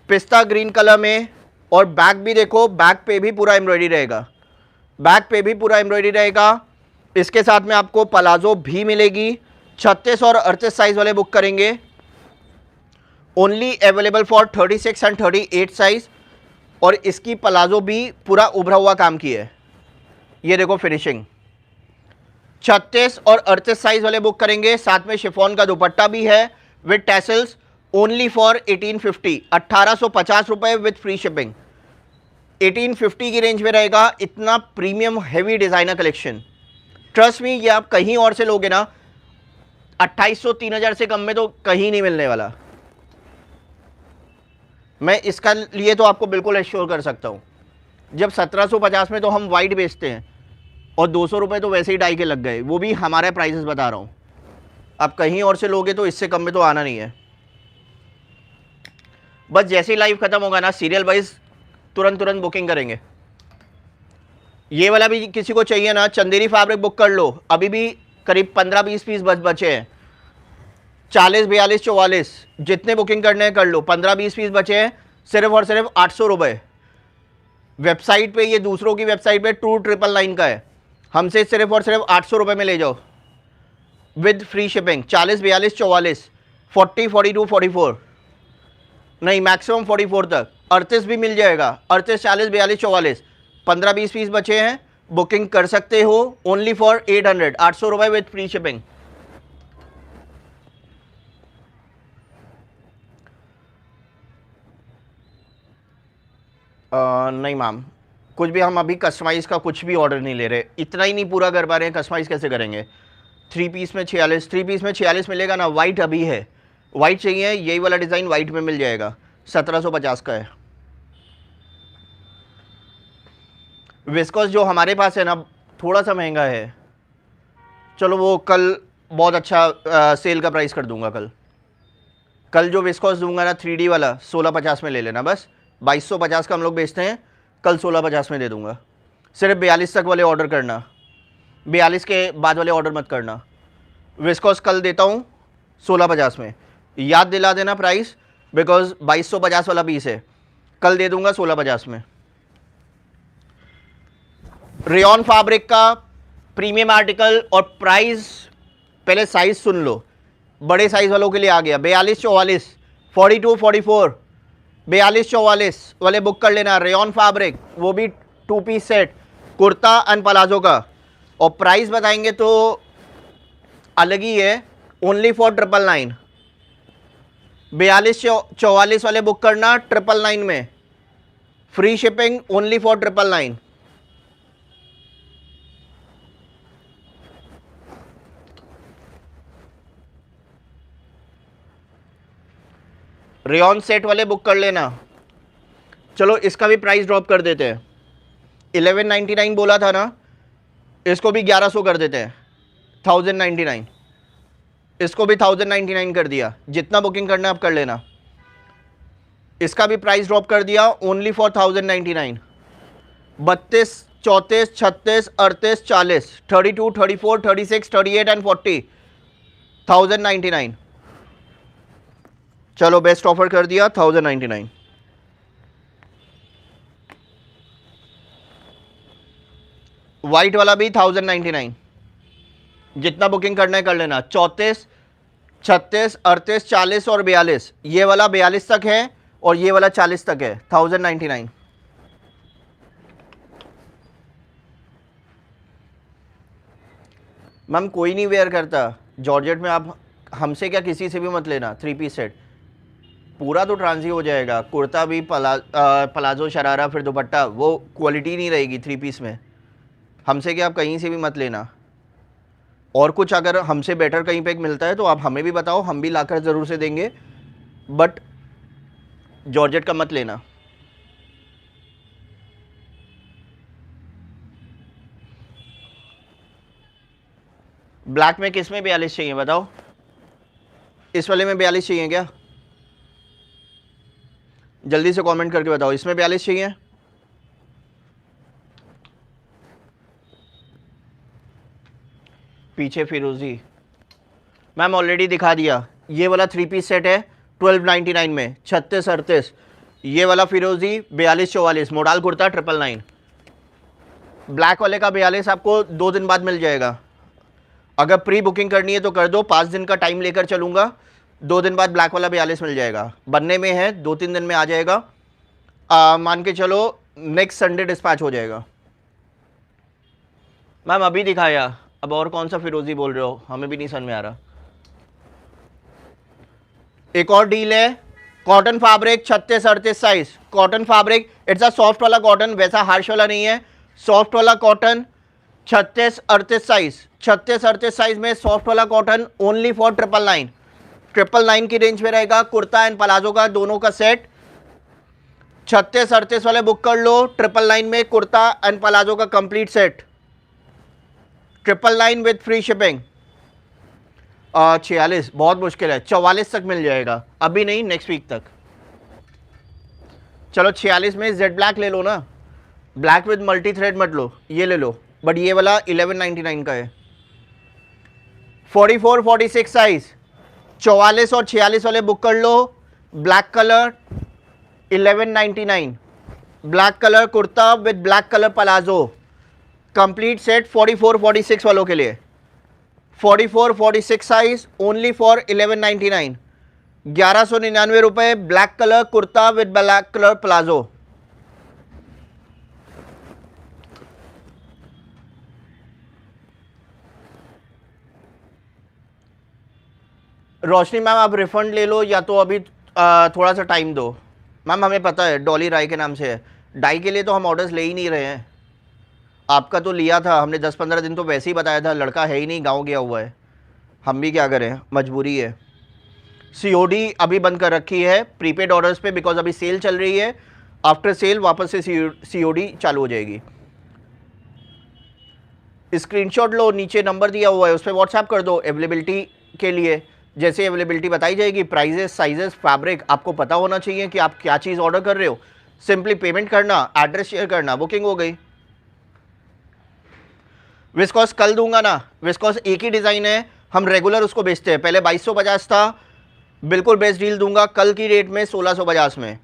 पिस्ता ग्रीन कलर में। और बैक भी देखो, बैक पे भी पूरा एम्ब्रॉयडरी रहेगा, बैक पे भी पूरा एम्ब्रॉयडरी रहेगा। इसके साथ में आपको पलाजो भी मिलेगी। 36 और 38 साइज वाले बुक करेंगे, only available for 36 and 38 size. और इसकी पलाजो भी पूरा उभरा हुआ काम की है, ये देखो फिनिशिंग। 36 और 38 साइज वाले बुक करेंगे। साथ में शिफॉन का दुपट्टा भी है विद टैसल्स, ओनली फॉर 1850, 1850 रुपए विद फ्री शिपिंग। 1850 की रेंज में रहेगा। इतना premium heavy designer collection, trust me, ये आप कहीं और से लोगे ना 2800 3000 से कम में तो कहीं नहीं मिलने वाला। मैं इसका लिए तो आपको बिल्कुल एश्योर कर सकता हूं। जब 1750 में तो हम वाइट बेचते हैं और 200 रुपये तो वैसे ही डाई के लग गए, वो भी हमारे प्राइसेस बता रहा हूं। आप कहीं और से लोगे तो इससे कम में तो आना नहीं है। बस जैसे ही लाइव खत्म होगा ना, सीरियल वाइज तुरंत बुकिंग करेंगे। ये वाला भी किसी को चाहिए ना, चंदेरी फैब्रिक बुक कर लो। अभी भी करीब 15-20 पीस बचे हैं। 40 42 44 जितने बुकिंग करने हैं कर लो। 15-20 पीस बचे हैं, सिर्फ और सिर्फ 800 रुपये। वेबसाइट पे, ये दूसरों की वेबसाइट पे 2999 का है, हमसे सिर्फ और सिर्फ 800 रुपये में ले जाओ विद फ्री शिपिंग। 40 42 44 40 42 44 नहीं, मैक्सिमम 44 तक। 38 भी मिल जाएगा, 38 40 42 44। 15-20 पीस बचे हैं, बुकिंग कर सकते हो। ओनली फॉर 800, 800 रुपये विद फ्री शिपिंग। नहीं मैम, कुछ भी हम अभी कस्टमाइज़ का कुछ भी ऑर्डर नहीं ले रहे। इतना ही नहीं पूरा कर पा रहे हैं, कस्टमाइज़ कैसे करेंगे। 3 पीस में 46, 3 पीस में 46 मिलेगा ना। वाइट अभी है, वाइट चाहिए, यही वाला डिज़ाइन वाइट में मिल जाएगा। 1750 का है। विस्कोस जो हमारे पास है ना थोड़ा सा महंगा है, चलो वो कल बहुत अच्छा सेल का प्राइस कर दूंगा। कल जो विस्कोस दूंगा ना 3D वाला 1650 में ले लेना। बस 2250 का हम लोग बेचते हैं, कल 1650 में दे दूंगा। सिर्फ 42 तक वाले ऑर्डर करना, 42 के बाद वाले ऑर्डर मत करना। विस्कोस कल देता हूँ 1650 में, याद दिला देना प्राइस, बिकॉज 2250 वाला पीस है, कल दे दूंगा 1650 में। रेयॉन फैब्रिक का प्रीमियम आर्टिकल और प्राइस, पहले साइज सुन लो। बड़े साइज वालों के लिए आ गया 42 44 42 44 42 44 वाले बुक कर लेना। रेयॉन फैब्रिक, वो भी 2 piece set, kurta and palazzo का। और प्राइस बताएंगे तो अलग ही है, ओनली फॉर 999। 42 44 वाले बुक करना 999 में, free shipping, only for 999। Rayon set वाले बुक कर लेना। चलो इसका भी प्राइस ड्रॉप कर देते हैं, 1199 बोला था ना, इसको भी 1100 कर देते हैं, 1099। इसको भी 1099 कर दिया। जितना बुकिंग करना है आप कर लेना। इसका भी प्राइस ड्रॉप कर दिया, ओनली फॉर 1099। 32 34, 36, 38, 40, 32, 34, 36, 38 एंड 40, 1099। चलो बेस्ट ऑफर कर दिया 1099। व्हाइट वाला भी 1099। जितना बुकिंग करना है कर लेना। 34, 36, 38, 40 और 42। ये वाला 42 तक है और ये वाला 40 तक है, 1099। मैम कोई नहीं वेयर करता जॉर्जेट में, आप हमसे क्या किसी से भी मत लेना। 3 पीस सेट पूरा तो ट्रांजी हो जाएगा, कुर्ता भी पलाजो शरारा फिर दुपट्टा, वो क्वालिटी नहीं रहेगी 3 पीस में। हमसे क्या आप कहीं से भी मत लेना। और कुछ अगर हमसे बेटर कहीं पे मिलता है तो आप हमें भी बताओ, हम भी लाकर ज़रूर से देंगे, बट जॉर्जेट का मत लेना। ब्लैक में किस में 42 चाहिए बताओ? इस वाले में 42 चाहिए क्या? जल्दी से कमेंट करके बताओ, इसमें 42 चाहिए? पीछे फिरोजी मैम ऑलरेडी दिखा दिया। ये वाला 3 पीस सेट है 1299 में, 36, 38। ये वाला फिरोजी 42, 44 मोडाल कुर्ता 999। ब्लैक वाले का 42 आपको 2 दिन बाद मिल जाएगा। अगर प्री बुकिंग करनी है तो कर दो, 5 दिन का टाइम लेकर चलूँगा। 2 दिन बाद ब्लैक वाला 42 मिल जाएगा, बनने में है, 2-3 दिन में आ जाएगा। मान के चलो नेक्स्ट संडे डिस्पैच हो जाएगा। मैम अभी दिखाया, अब और कौन सा फिरोजी बोल रहे हो, हमें भी नहीं समझ में आ रहा। एक और डील है, cotton fabric 36, 38 size, cotton fabric, it's a soft वाला कॉटन, वैसा हार्श वाला नहीं है, सॉफ्ट वाला कॉटन, 36, 38 साइज, 36, 38 साइज में सॉफ्ट वाला कॉटन, ओनली फॉर 999। 999 की रेंज में रहेगा, कुर्ता एंड पलाजो का दोनों का सेट। 36, 38 वाले बुक कर लो, 999 में कुर्ता एंड पलाजो का complete set, 999 with free shipping. 46 बहुत मुश्किल है, 44 तक मिल जाएगा, अभी नहीं नेक्स्ट वीक तक। चलो 46 में जेड ब्लैक ले लो ना, ब्लैक विद मल्टी थ्रेड मत लो, ये ले लो, बट ये वाला 1199 का है। 44, 46 साइज, 44 और 46 वाले बुक कर लो, black colour 1199, black colour kurta with black colour palazzo, complete set 44, 46 वालों के लिए। 44, 46 साइज ओनली फॉर 1199, 1199 रुपए, black colour kurta with black colour palazzo. Roshni ma'am आप रिफंड ले लो या तो अभी थोड़ा सा टाइम दो। मैम हमें पता है डॉली राय के नाम से है, डाई के लिए तो हम ऑर्डर्स ले ही नहीं रहे हैं। आपका तो लिया था हमने, 10-15 दिन तो वैसे ही बताया था, लड़का है ही नहीं, गांव गया हुआ है, हम भी क्या करें, मजबूरी है। सीओडी अभी बंद कर रखी है प्रीपेड ऑर्डर्स पे, बिकॉज अभी सेल चल रही है, आफ्टर सेल वापस से सीओडी चालू हो जाएगी। स्क्रीनशॉट लो, नीचे नंबर दिया हुआ है उस पर व्हाट्सएप कर दो अवेलेबिलिटी के लिए। जैसे अवेलेबिलिटी बताई जाएगी, प्राइजेस, साइजेस, फैब्रिक आपको पता होना चाहिए कि आप क्या चीज़ ऑर्डर कर रहे हो। सिंपली पेमेंट करना, एड्रेस शेयर करना, बुकिंग हो गई। विस्कॉस कल दूंगा ना, विस्कॉस एक ही डिज़ाइन है, हम रेगुलर उसको बेचते हैं, पहले 2250 था, बिल्कुल बेस्ट डील दूंगा कल की रेट में 1650 में।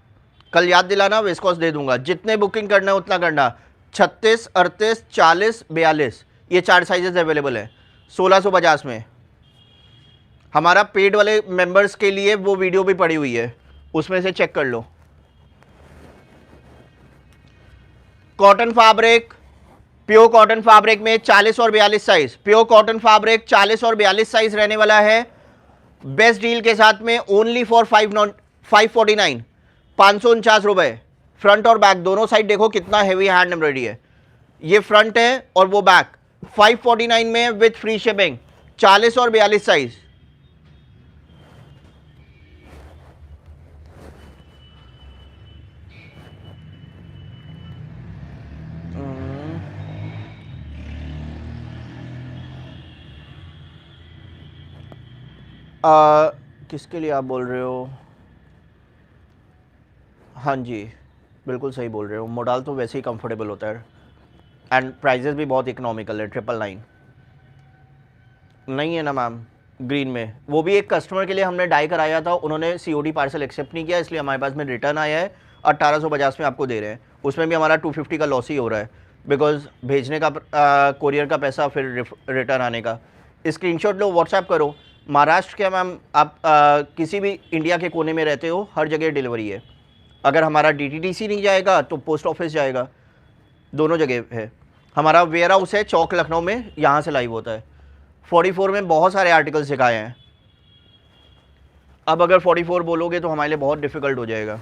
कल याद दिलाना, विस्कॉस दे दूंगा, जितने बुकिंग करना है उतना करना। 36, 38, 40, 42 ये 4 साइजेस अवेलेबल है 1650 में। हमारा पेड वाले मेंबर्स के लिए वो वीडियो भी पड़ी हुई है, उसमें से चेक कर लो। Cotton fabric, pure cotton fabric में 40 और 42 साइज, प्योर कॉटन फैब्रिक 40 और 42 साइज रहने वाला है, बेस्ट डील के साथ में, ओनली फॉर 549, 549 रुपए। फ्रंट और बैक दोनों साइड देखो कितना हेवी हैंड एम्ब्रॉयडरी है, ये फ्रंट है और वो बैक, 549 में विथ फ्री शिपिंग, 40 और 42 साइज। किसके लिए आप बोल रहे हो? हाँ जी बिल्कुल सही बोल रहे हो, मॉडल तो वैसे ही कंफर्टेबल होता है। एंड प्राइजेस भी बहुत इकोनॉमिकल है। 999 नहीं है ना मैम ग्रीन में, वो भी एक कस्टमर के लिए हमने डाई कराया था, उन्होंने COD पार्सल एक्सेप्ट नहीं किया, इसलिए हमारे पास में रिटर्न आया है। 1850 में आपको दे रहे हैं, उसमें भी हमारा 250 का लॉस ही हो रहा है, बिकॉज भेजने का कोरियर का पैसा, फिर रिटर्न आने का। स्क्रीनशॉट लो, व्हाट्सएप करो। महाराष्ट्र क्या मैम, आप किसी भी इंडिया के कोने में रहते हो, हर जगह डिलीवरी है। अगर हमारा DTDC नहीं जाएगा तो पोस्ट ऑफिस जाएगा, दोनों जगह है। हमारा वेयर हाउस है चौक लखनऊ में, यहाँ से लाइव होता है। 44 में बहुत सारे आर्टिकल्स दिखाए हैं। अब अगर 44 बोलोगे तो हमारे लिए बहुत डिफिकल्ट हो जाएगा।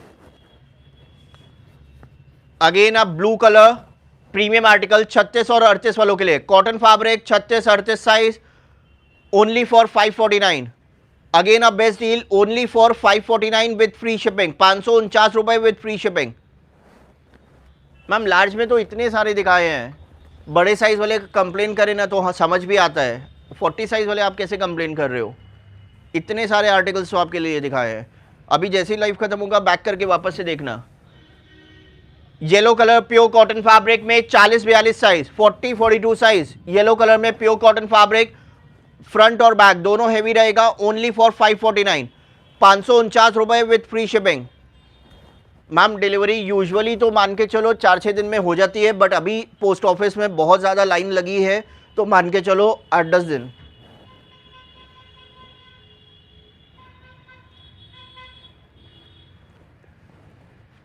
अगेन अब ब्लू कलर प्रीमियम आर्टिकल 36 और 38 वालों के लिए, cotton fabric 36-38 size, only for 549। Again a best deal, only for 549 with free shipping, 549 रुपए with free shipping. Ma'am large में तो इतने सारे दिखाए हैं, बड़े साइज वाले कंप्लेन करें ना तो हाँ समझ भी आता है, 40 साइज वाले आप कैसे कंप्लेन कर रहे हो? इतने सारे आर्टिकल्स तो आपके लिए दिखाए हैं। अभी जैसे ही लाइव खत्म होगा बैक करके वापस से देखना। Yellow colour pure cotton fabric में 40-42 साइज, 40-42 साइज, येलो कलर में प्योर कॉटन फैब्रिक, फ्रंट और बैक दोनों हेवी रहेगा, ओनली फॉर 549, 549 रुपए with free shipping. Ma'am delivery usually तो मान के चलो 4-6 दिन में हो जाती है, बट अभी पोस्ट ऑफिस में बहुत ज़्यादा लाइन लगी है, तो मान के चलो 8-10 दिन।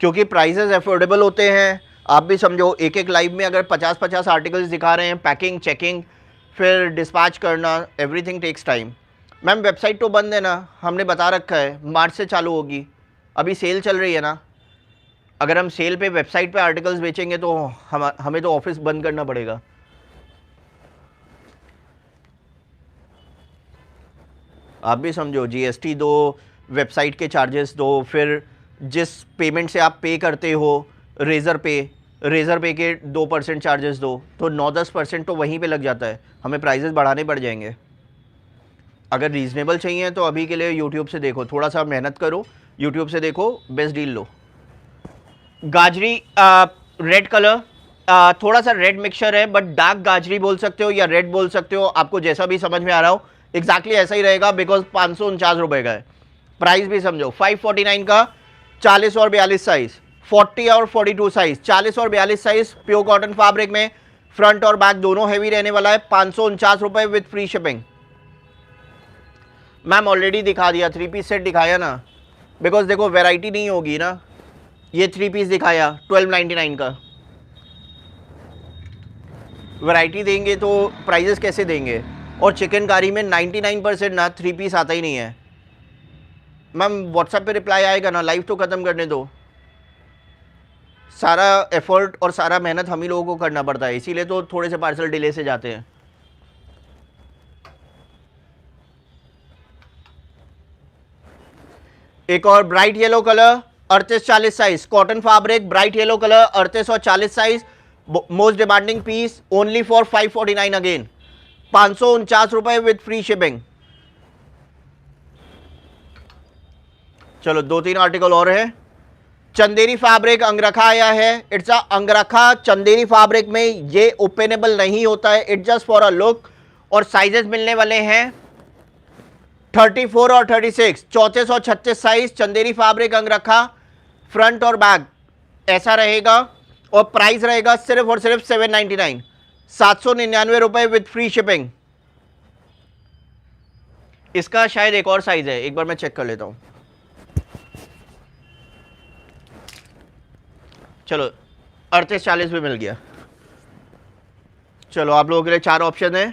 क्योंकि प्राइसेस अफोर्डेबल होते हैं। आप भी समझो, एक एक लाइव में अगर 50-50 आर्टिकल्स दिखा रहे हैं, पैकिंग, चेकिंग, फिर डिस्पैच करना, everything takes time. Ma'am website तो बंद है ना, हमने बता रखा है मार्च से चालू होगी, अभी सेल चल रही है ना। अगर हम सेल पे वेबसाइट पे आर्टिकल्स बेचेंगे तो हमें तो ऑफिस बंद करना पड़ेगा। आप भी समझो, GST दो, वेबसाइट के चार्जेस दो, फिर जिस पेमेंट से आप पे करते हो, रेज़र पे के 2% चार्जेस दो, तो 9-10% तो वहीं पे लग जाता है। हमें प्राइजेस बढ़ाने पड़ जाएंगे। अगर रीज़नेबल चाहिए तो अभी के लिए यूट्यूब से देखो, थोड़ा सा मेहनत करो, यूट्यूब से देखो, बेस्ट डील लो। गाजरी रेड कलर, थोड़ा सा रेड मिक्सचर है, बट डार्क गाजरी बोल सकते हो या रेड बोल सकते हो, आपको जैसा भी समझ में आ रहा हो, एग्जैक्टली ऐसा ही रहेगा, बिकॉज 549 रुपए का है। प्राइस भी समझो, 549 का 40 और 42 साइज, 40 और 42 साइज, 40 और 42 साइज, प्योर कॉटन फैब्रिक में, फ्रंट और बैक दोनों हैवी रहने वाला है, 549 रुपए with free shipping. Ma'am already दिखा दिया, 3 पीस सेट दिखाया ना, बिकॉज देखो वैरायटी नहीं होगी ना। ये 3 पीस दिखाया 1299 का, वैरायटी देंगे तो प्राइजेस कैसे देंगे? और चिकनकारी में 99% ना 3 पीस आता ही नहीं है। मैम व्हाट्सएप पे रिप्लाई आएगा ना, लाइव तो ख़त्म करने दो। सारा एफर्ट और सारा मेहनत हम ही लोगों को करना पड़ता है, इसीलिए तो थोड़े से पार्सल डिले से जाते हैं। एक और bright yellow colour 38-40 size, cotton fabric, bright yellow colour 38 और 40 size, most demanding piece, only for 549 again, 549 रुपए विथ फ्री शिपिंग। चलो 2-3 आर्टिकल और है। चंदेरी फैब्रिक अंगरखा आया है, इट्स अ अंगरखा चंदेरी फैब्रिक में, ये ओपनेबल नहीं होता है, it's just for a look. और साइजेस मिलने वाले हैं 34 और 36, 34 और 36 साइज, चंदेरी फैब्रिक अंगरखा, फ्रंट और बैक ऐसा रहेगा। और प्राइस रहेगा सिर्फ और सिर्फ 799, 799 रुपए विथ फ्री शिपिंग। इसका शायद एक और साइज है, एक बार मैं चेक कर लेता हूं। चलो 38-40 भी मिल गया। चलो आप लोगों के लिए 4 ऑप्शन है,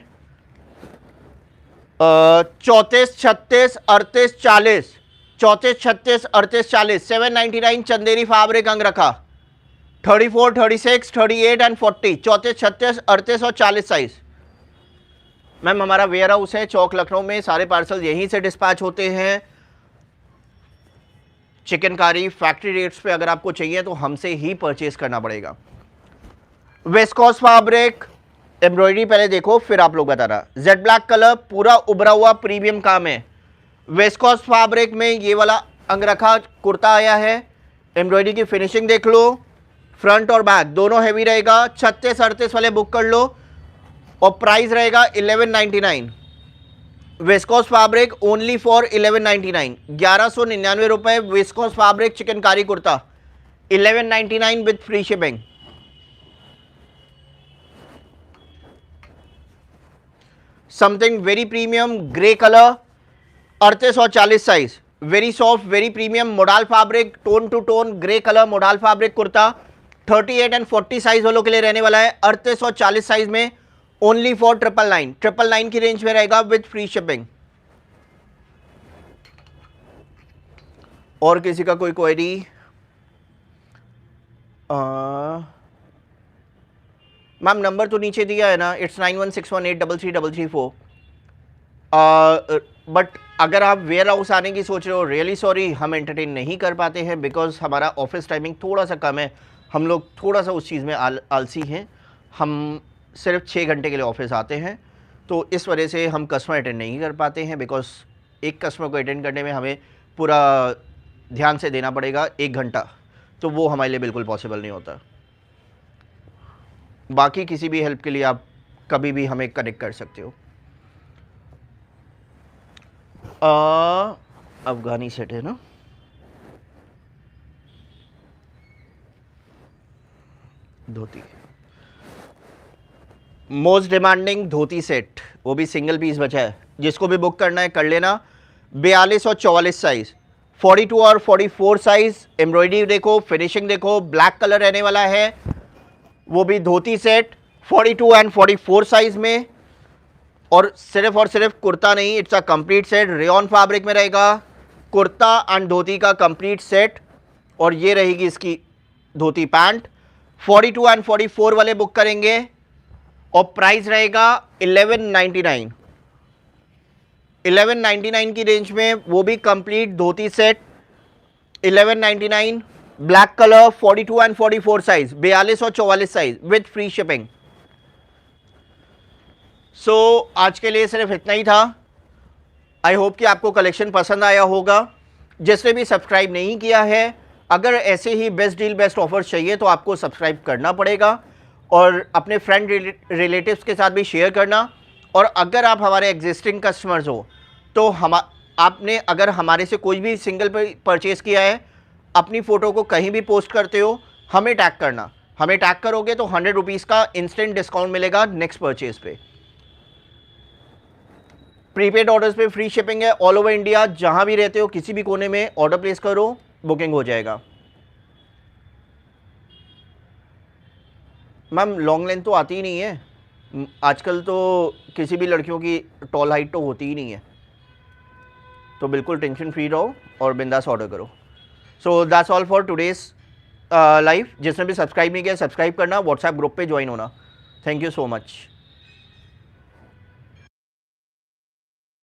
34, 36, 38, 40, 34, 36, 38, 40, 799 चंदेरी फैब्रिक अंगरखा, 34, 36, 38 एंड 40, 34, 36, 38 और 40 साइज। मैम हमारा वेयर हाउस है चौक लखनऊ में, सारे पार्सल यहीं से डिस्पैच होते हैं। चिकनकारी फैक्ट्री रेट्स पे अगर आपको चाहिए तो हमसे ही परचेज करना पड़ेगा। वेस्कोस फैब्रिक एम्ब्रॉयडरी पहले देखो फिर आप लोग बताना। जेड ब्लैक कलर पूरा उभरा हुआ प्रीमियम काम है। वेस्कोस फैब्रिक में ये वाला अंगरखा कुर्ता आया है, एम्ब्रॉयडरी की फिनिशिंग देख लो, फ्रंट और बैक दोनों हैवी रहेगा। 36-38 वाले बुक कर लो और प्राइस रहेगा 1199। विस्कोस फैब्रिक ओनली फॉर 1199, 1199 रुपए। Viscose fabric chikankari kurta 1199 with free shipping. Something very premium grey colour, 38 और 40 size, very soft very premium modal fabric, tone to tone grey colour modal fabric kurta 38 and 40 size वालों के लिए रहने वाला है। 38 और 40 साइज में ओनली फॉर 999 की रेंज में रहेगा विथ फ्री शिपिंग। और किसी का कोई क्वेरी? मैम नंबर तो नीचे दिया है ना, इट्स 9161833334। बट अगर आप वेयर हाउस आने की सोच रहे हो, रियली सॉरी, हम एंटरटेन नहीं कर पाते हैं बिकॉज हमारा ऑफिस टाइमिंग थोड़ा सा कम है। हम लोग थोड़ा सा उस चीज़ में आलसी हैं। हम सिर्फ 6 घंटे के लिए ऑफिस आते हैं, तो इस वजह से हम कस्टमर अटेंड नहीं कर पाते हैं। बिकॉज एक कस्टमर को अटेंड करने में हमें पूरा ध्यान से देना पड़ेगा 1 घंटा, तो वो हमारे लिए बिल्कुल पॉसिबल नहीं होता। बाकी किसी भी हेल्प के लिए आप कभी भी हमें कनेक्ट कर सकते हो। अफगानी सेट है ना, धोती मोस्ट डिमांडिंग धोती सेट, वो भी सिंगल पीस बचा है। जिसको भी बुक करना है कर लेना। 42 और 44 साइज, 42 और 44 साइज। एम्ब्रॉयडरी देखो, फिनिशिंग देखो, ब्लैक कलर रहने वाला है। वो भी धोती सेट 42 एंड 44 साइज में। और सिर्फ कुर्ता नहीं, it's a complete set. Rayon fabric में रहेगा कुर्ता एंड धोती का कंप्लीट सेट। और ये रहेगी इसकी धोती पैंट। 42 एंड 44 वाले बुक करेंगे और प्राइस रहेगा 1199। 1199 की रेंज में वो भी complete dhoti set 1199, black colour, 42 and 44 size, 42 और 44 साइज विथ फ्री शिपिंग। सो आज के लिए सिर्फ इतना ही था। आई होप कि आपको कलेक्शन पसंद आया होगा। जिसने भी सब्सक्राइब नहीं किया है, अगर ऐसे ही बेस्ट डील बेस्ट ऑफर्स चाहिए तो आपको सब्सक्राइब करना पड़ेगा और अपने फ्रेंड रिलेटिव्स के साथ भी शेयर करना। और अगर आप हमारे एग्जिस्टिंग कस्टमर्स हो तो आपने अगर हमारे से कोई भी सिंगल परचेज़ किया है, अपनी फ़ोटो को कहीं भी पोस्ट करते हो, हमें टैग करना। हमें टैग करोगे तो 100 रुपीज़ का इंस्टेंट डिस्काउंट मिलेगा नेक्स्ट परचेज़ पे। प्रीपेड ऑर्डर्स पे फ्री शिपिंग है ऑल ओवर इंडिया। जहां भी रहते हो किसी भी कोने में ऑर्डर प्लेस करो, बुकिंग हो जाएगा। मैम लॉन्ग लेंथ तो आती ही नहीं है आजकल, तो किसी भी लड़कियों की टॉल हाइट तो होती ही नहीं है। तो बिल्कुल टेंशन फ्री रहो और बिंदास ऑर्डर करो। So that's all for today's live. जिसने भी सब्सक्राइब नहीं किया सब्सक्राइब करना, व्हाट्सएप ग्रुप पे ज्वाइन होना। Thank you so much.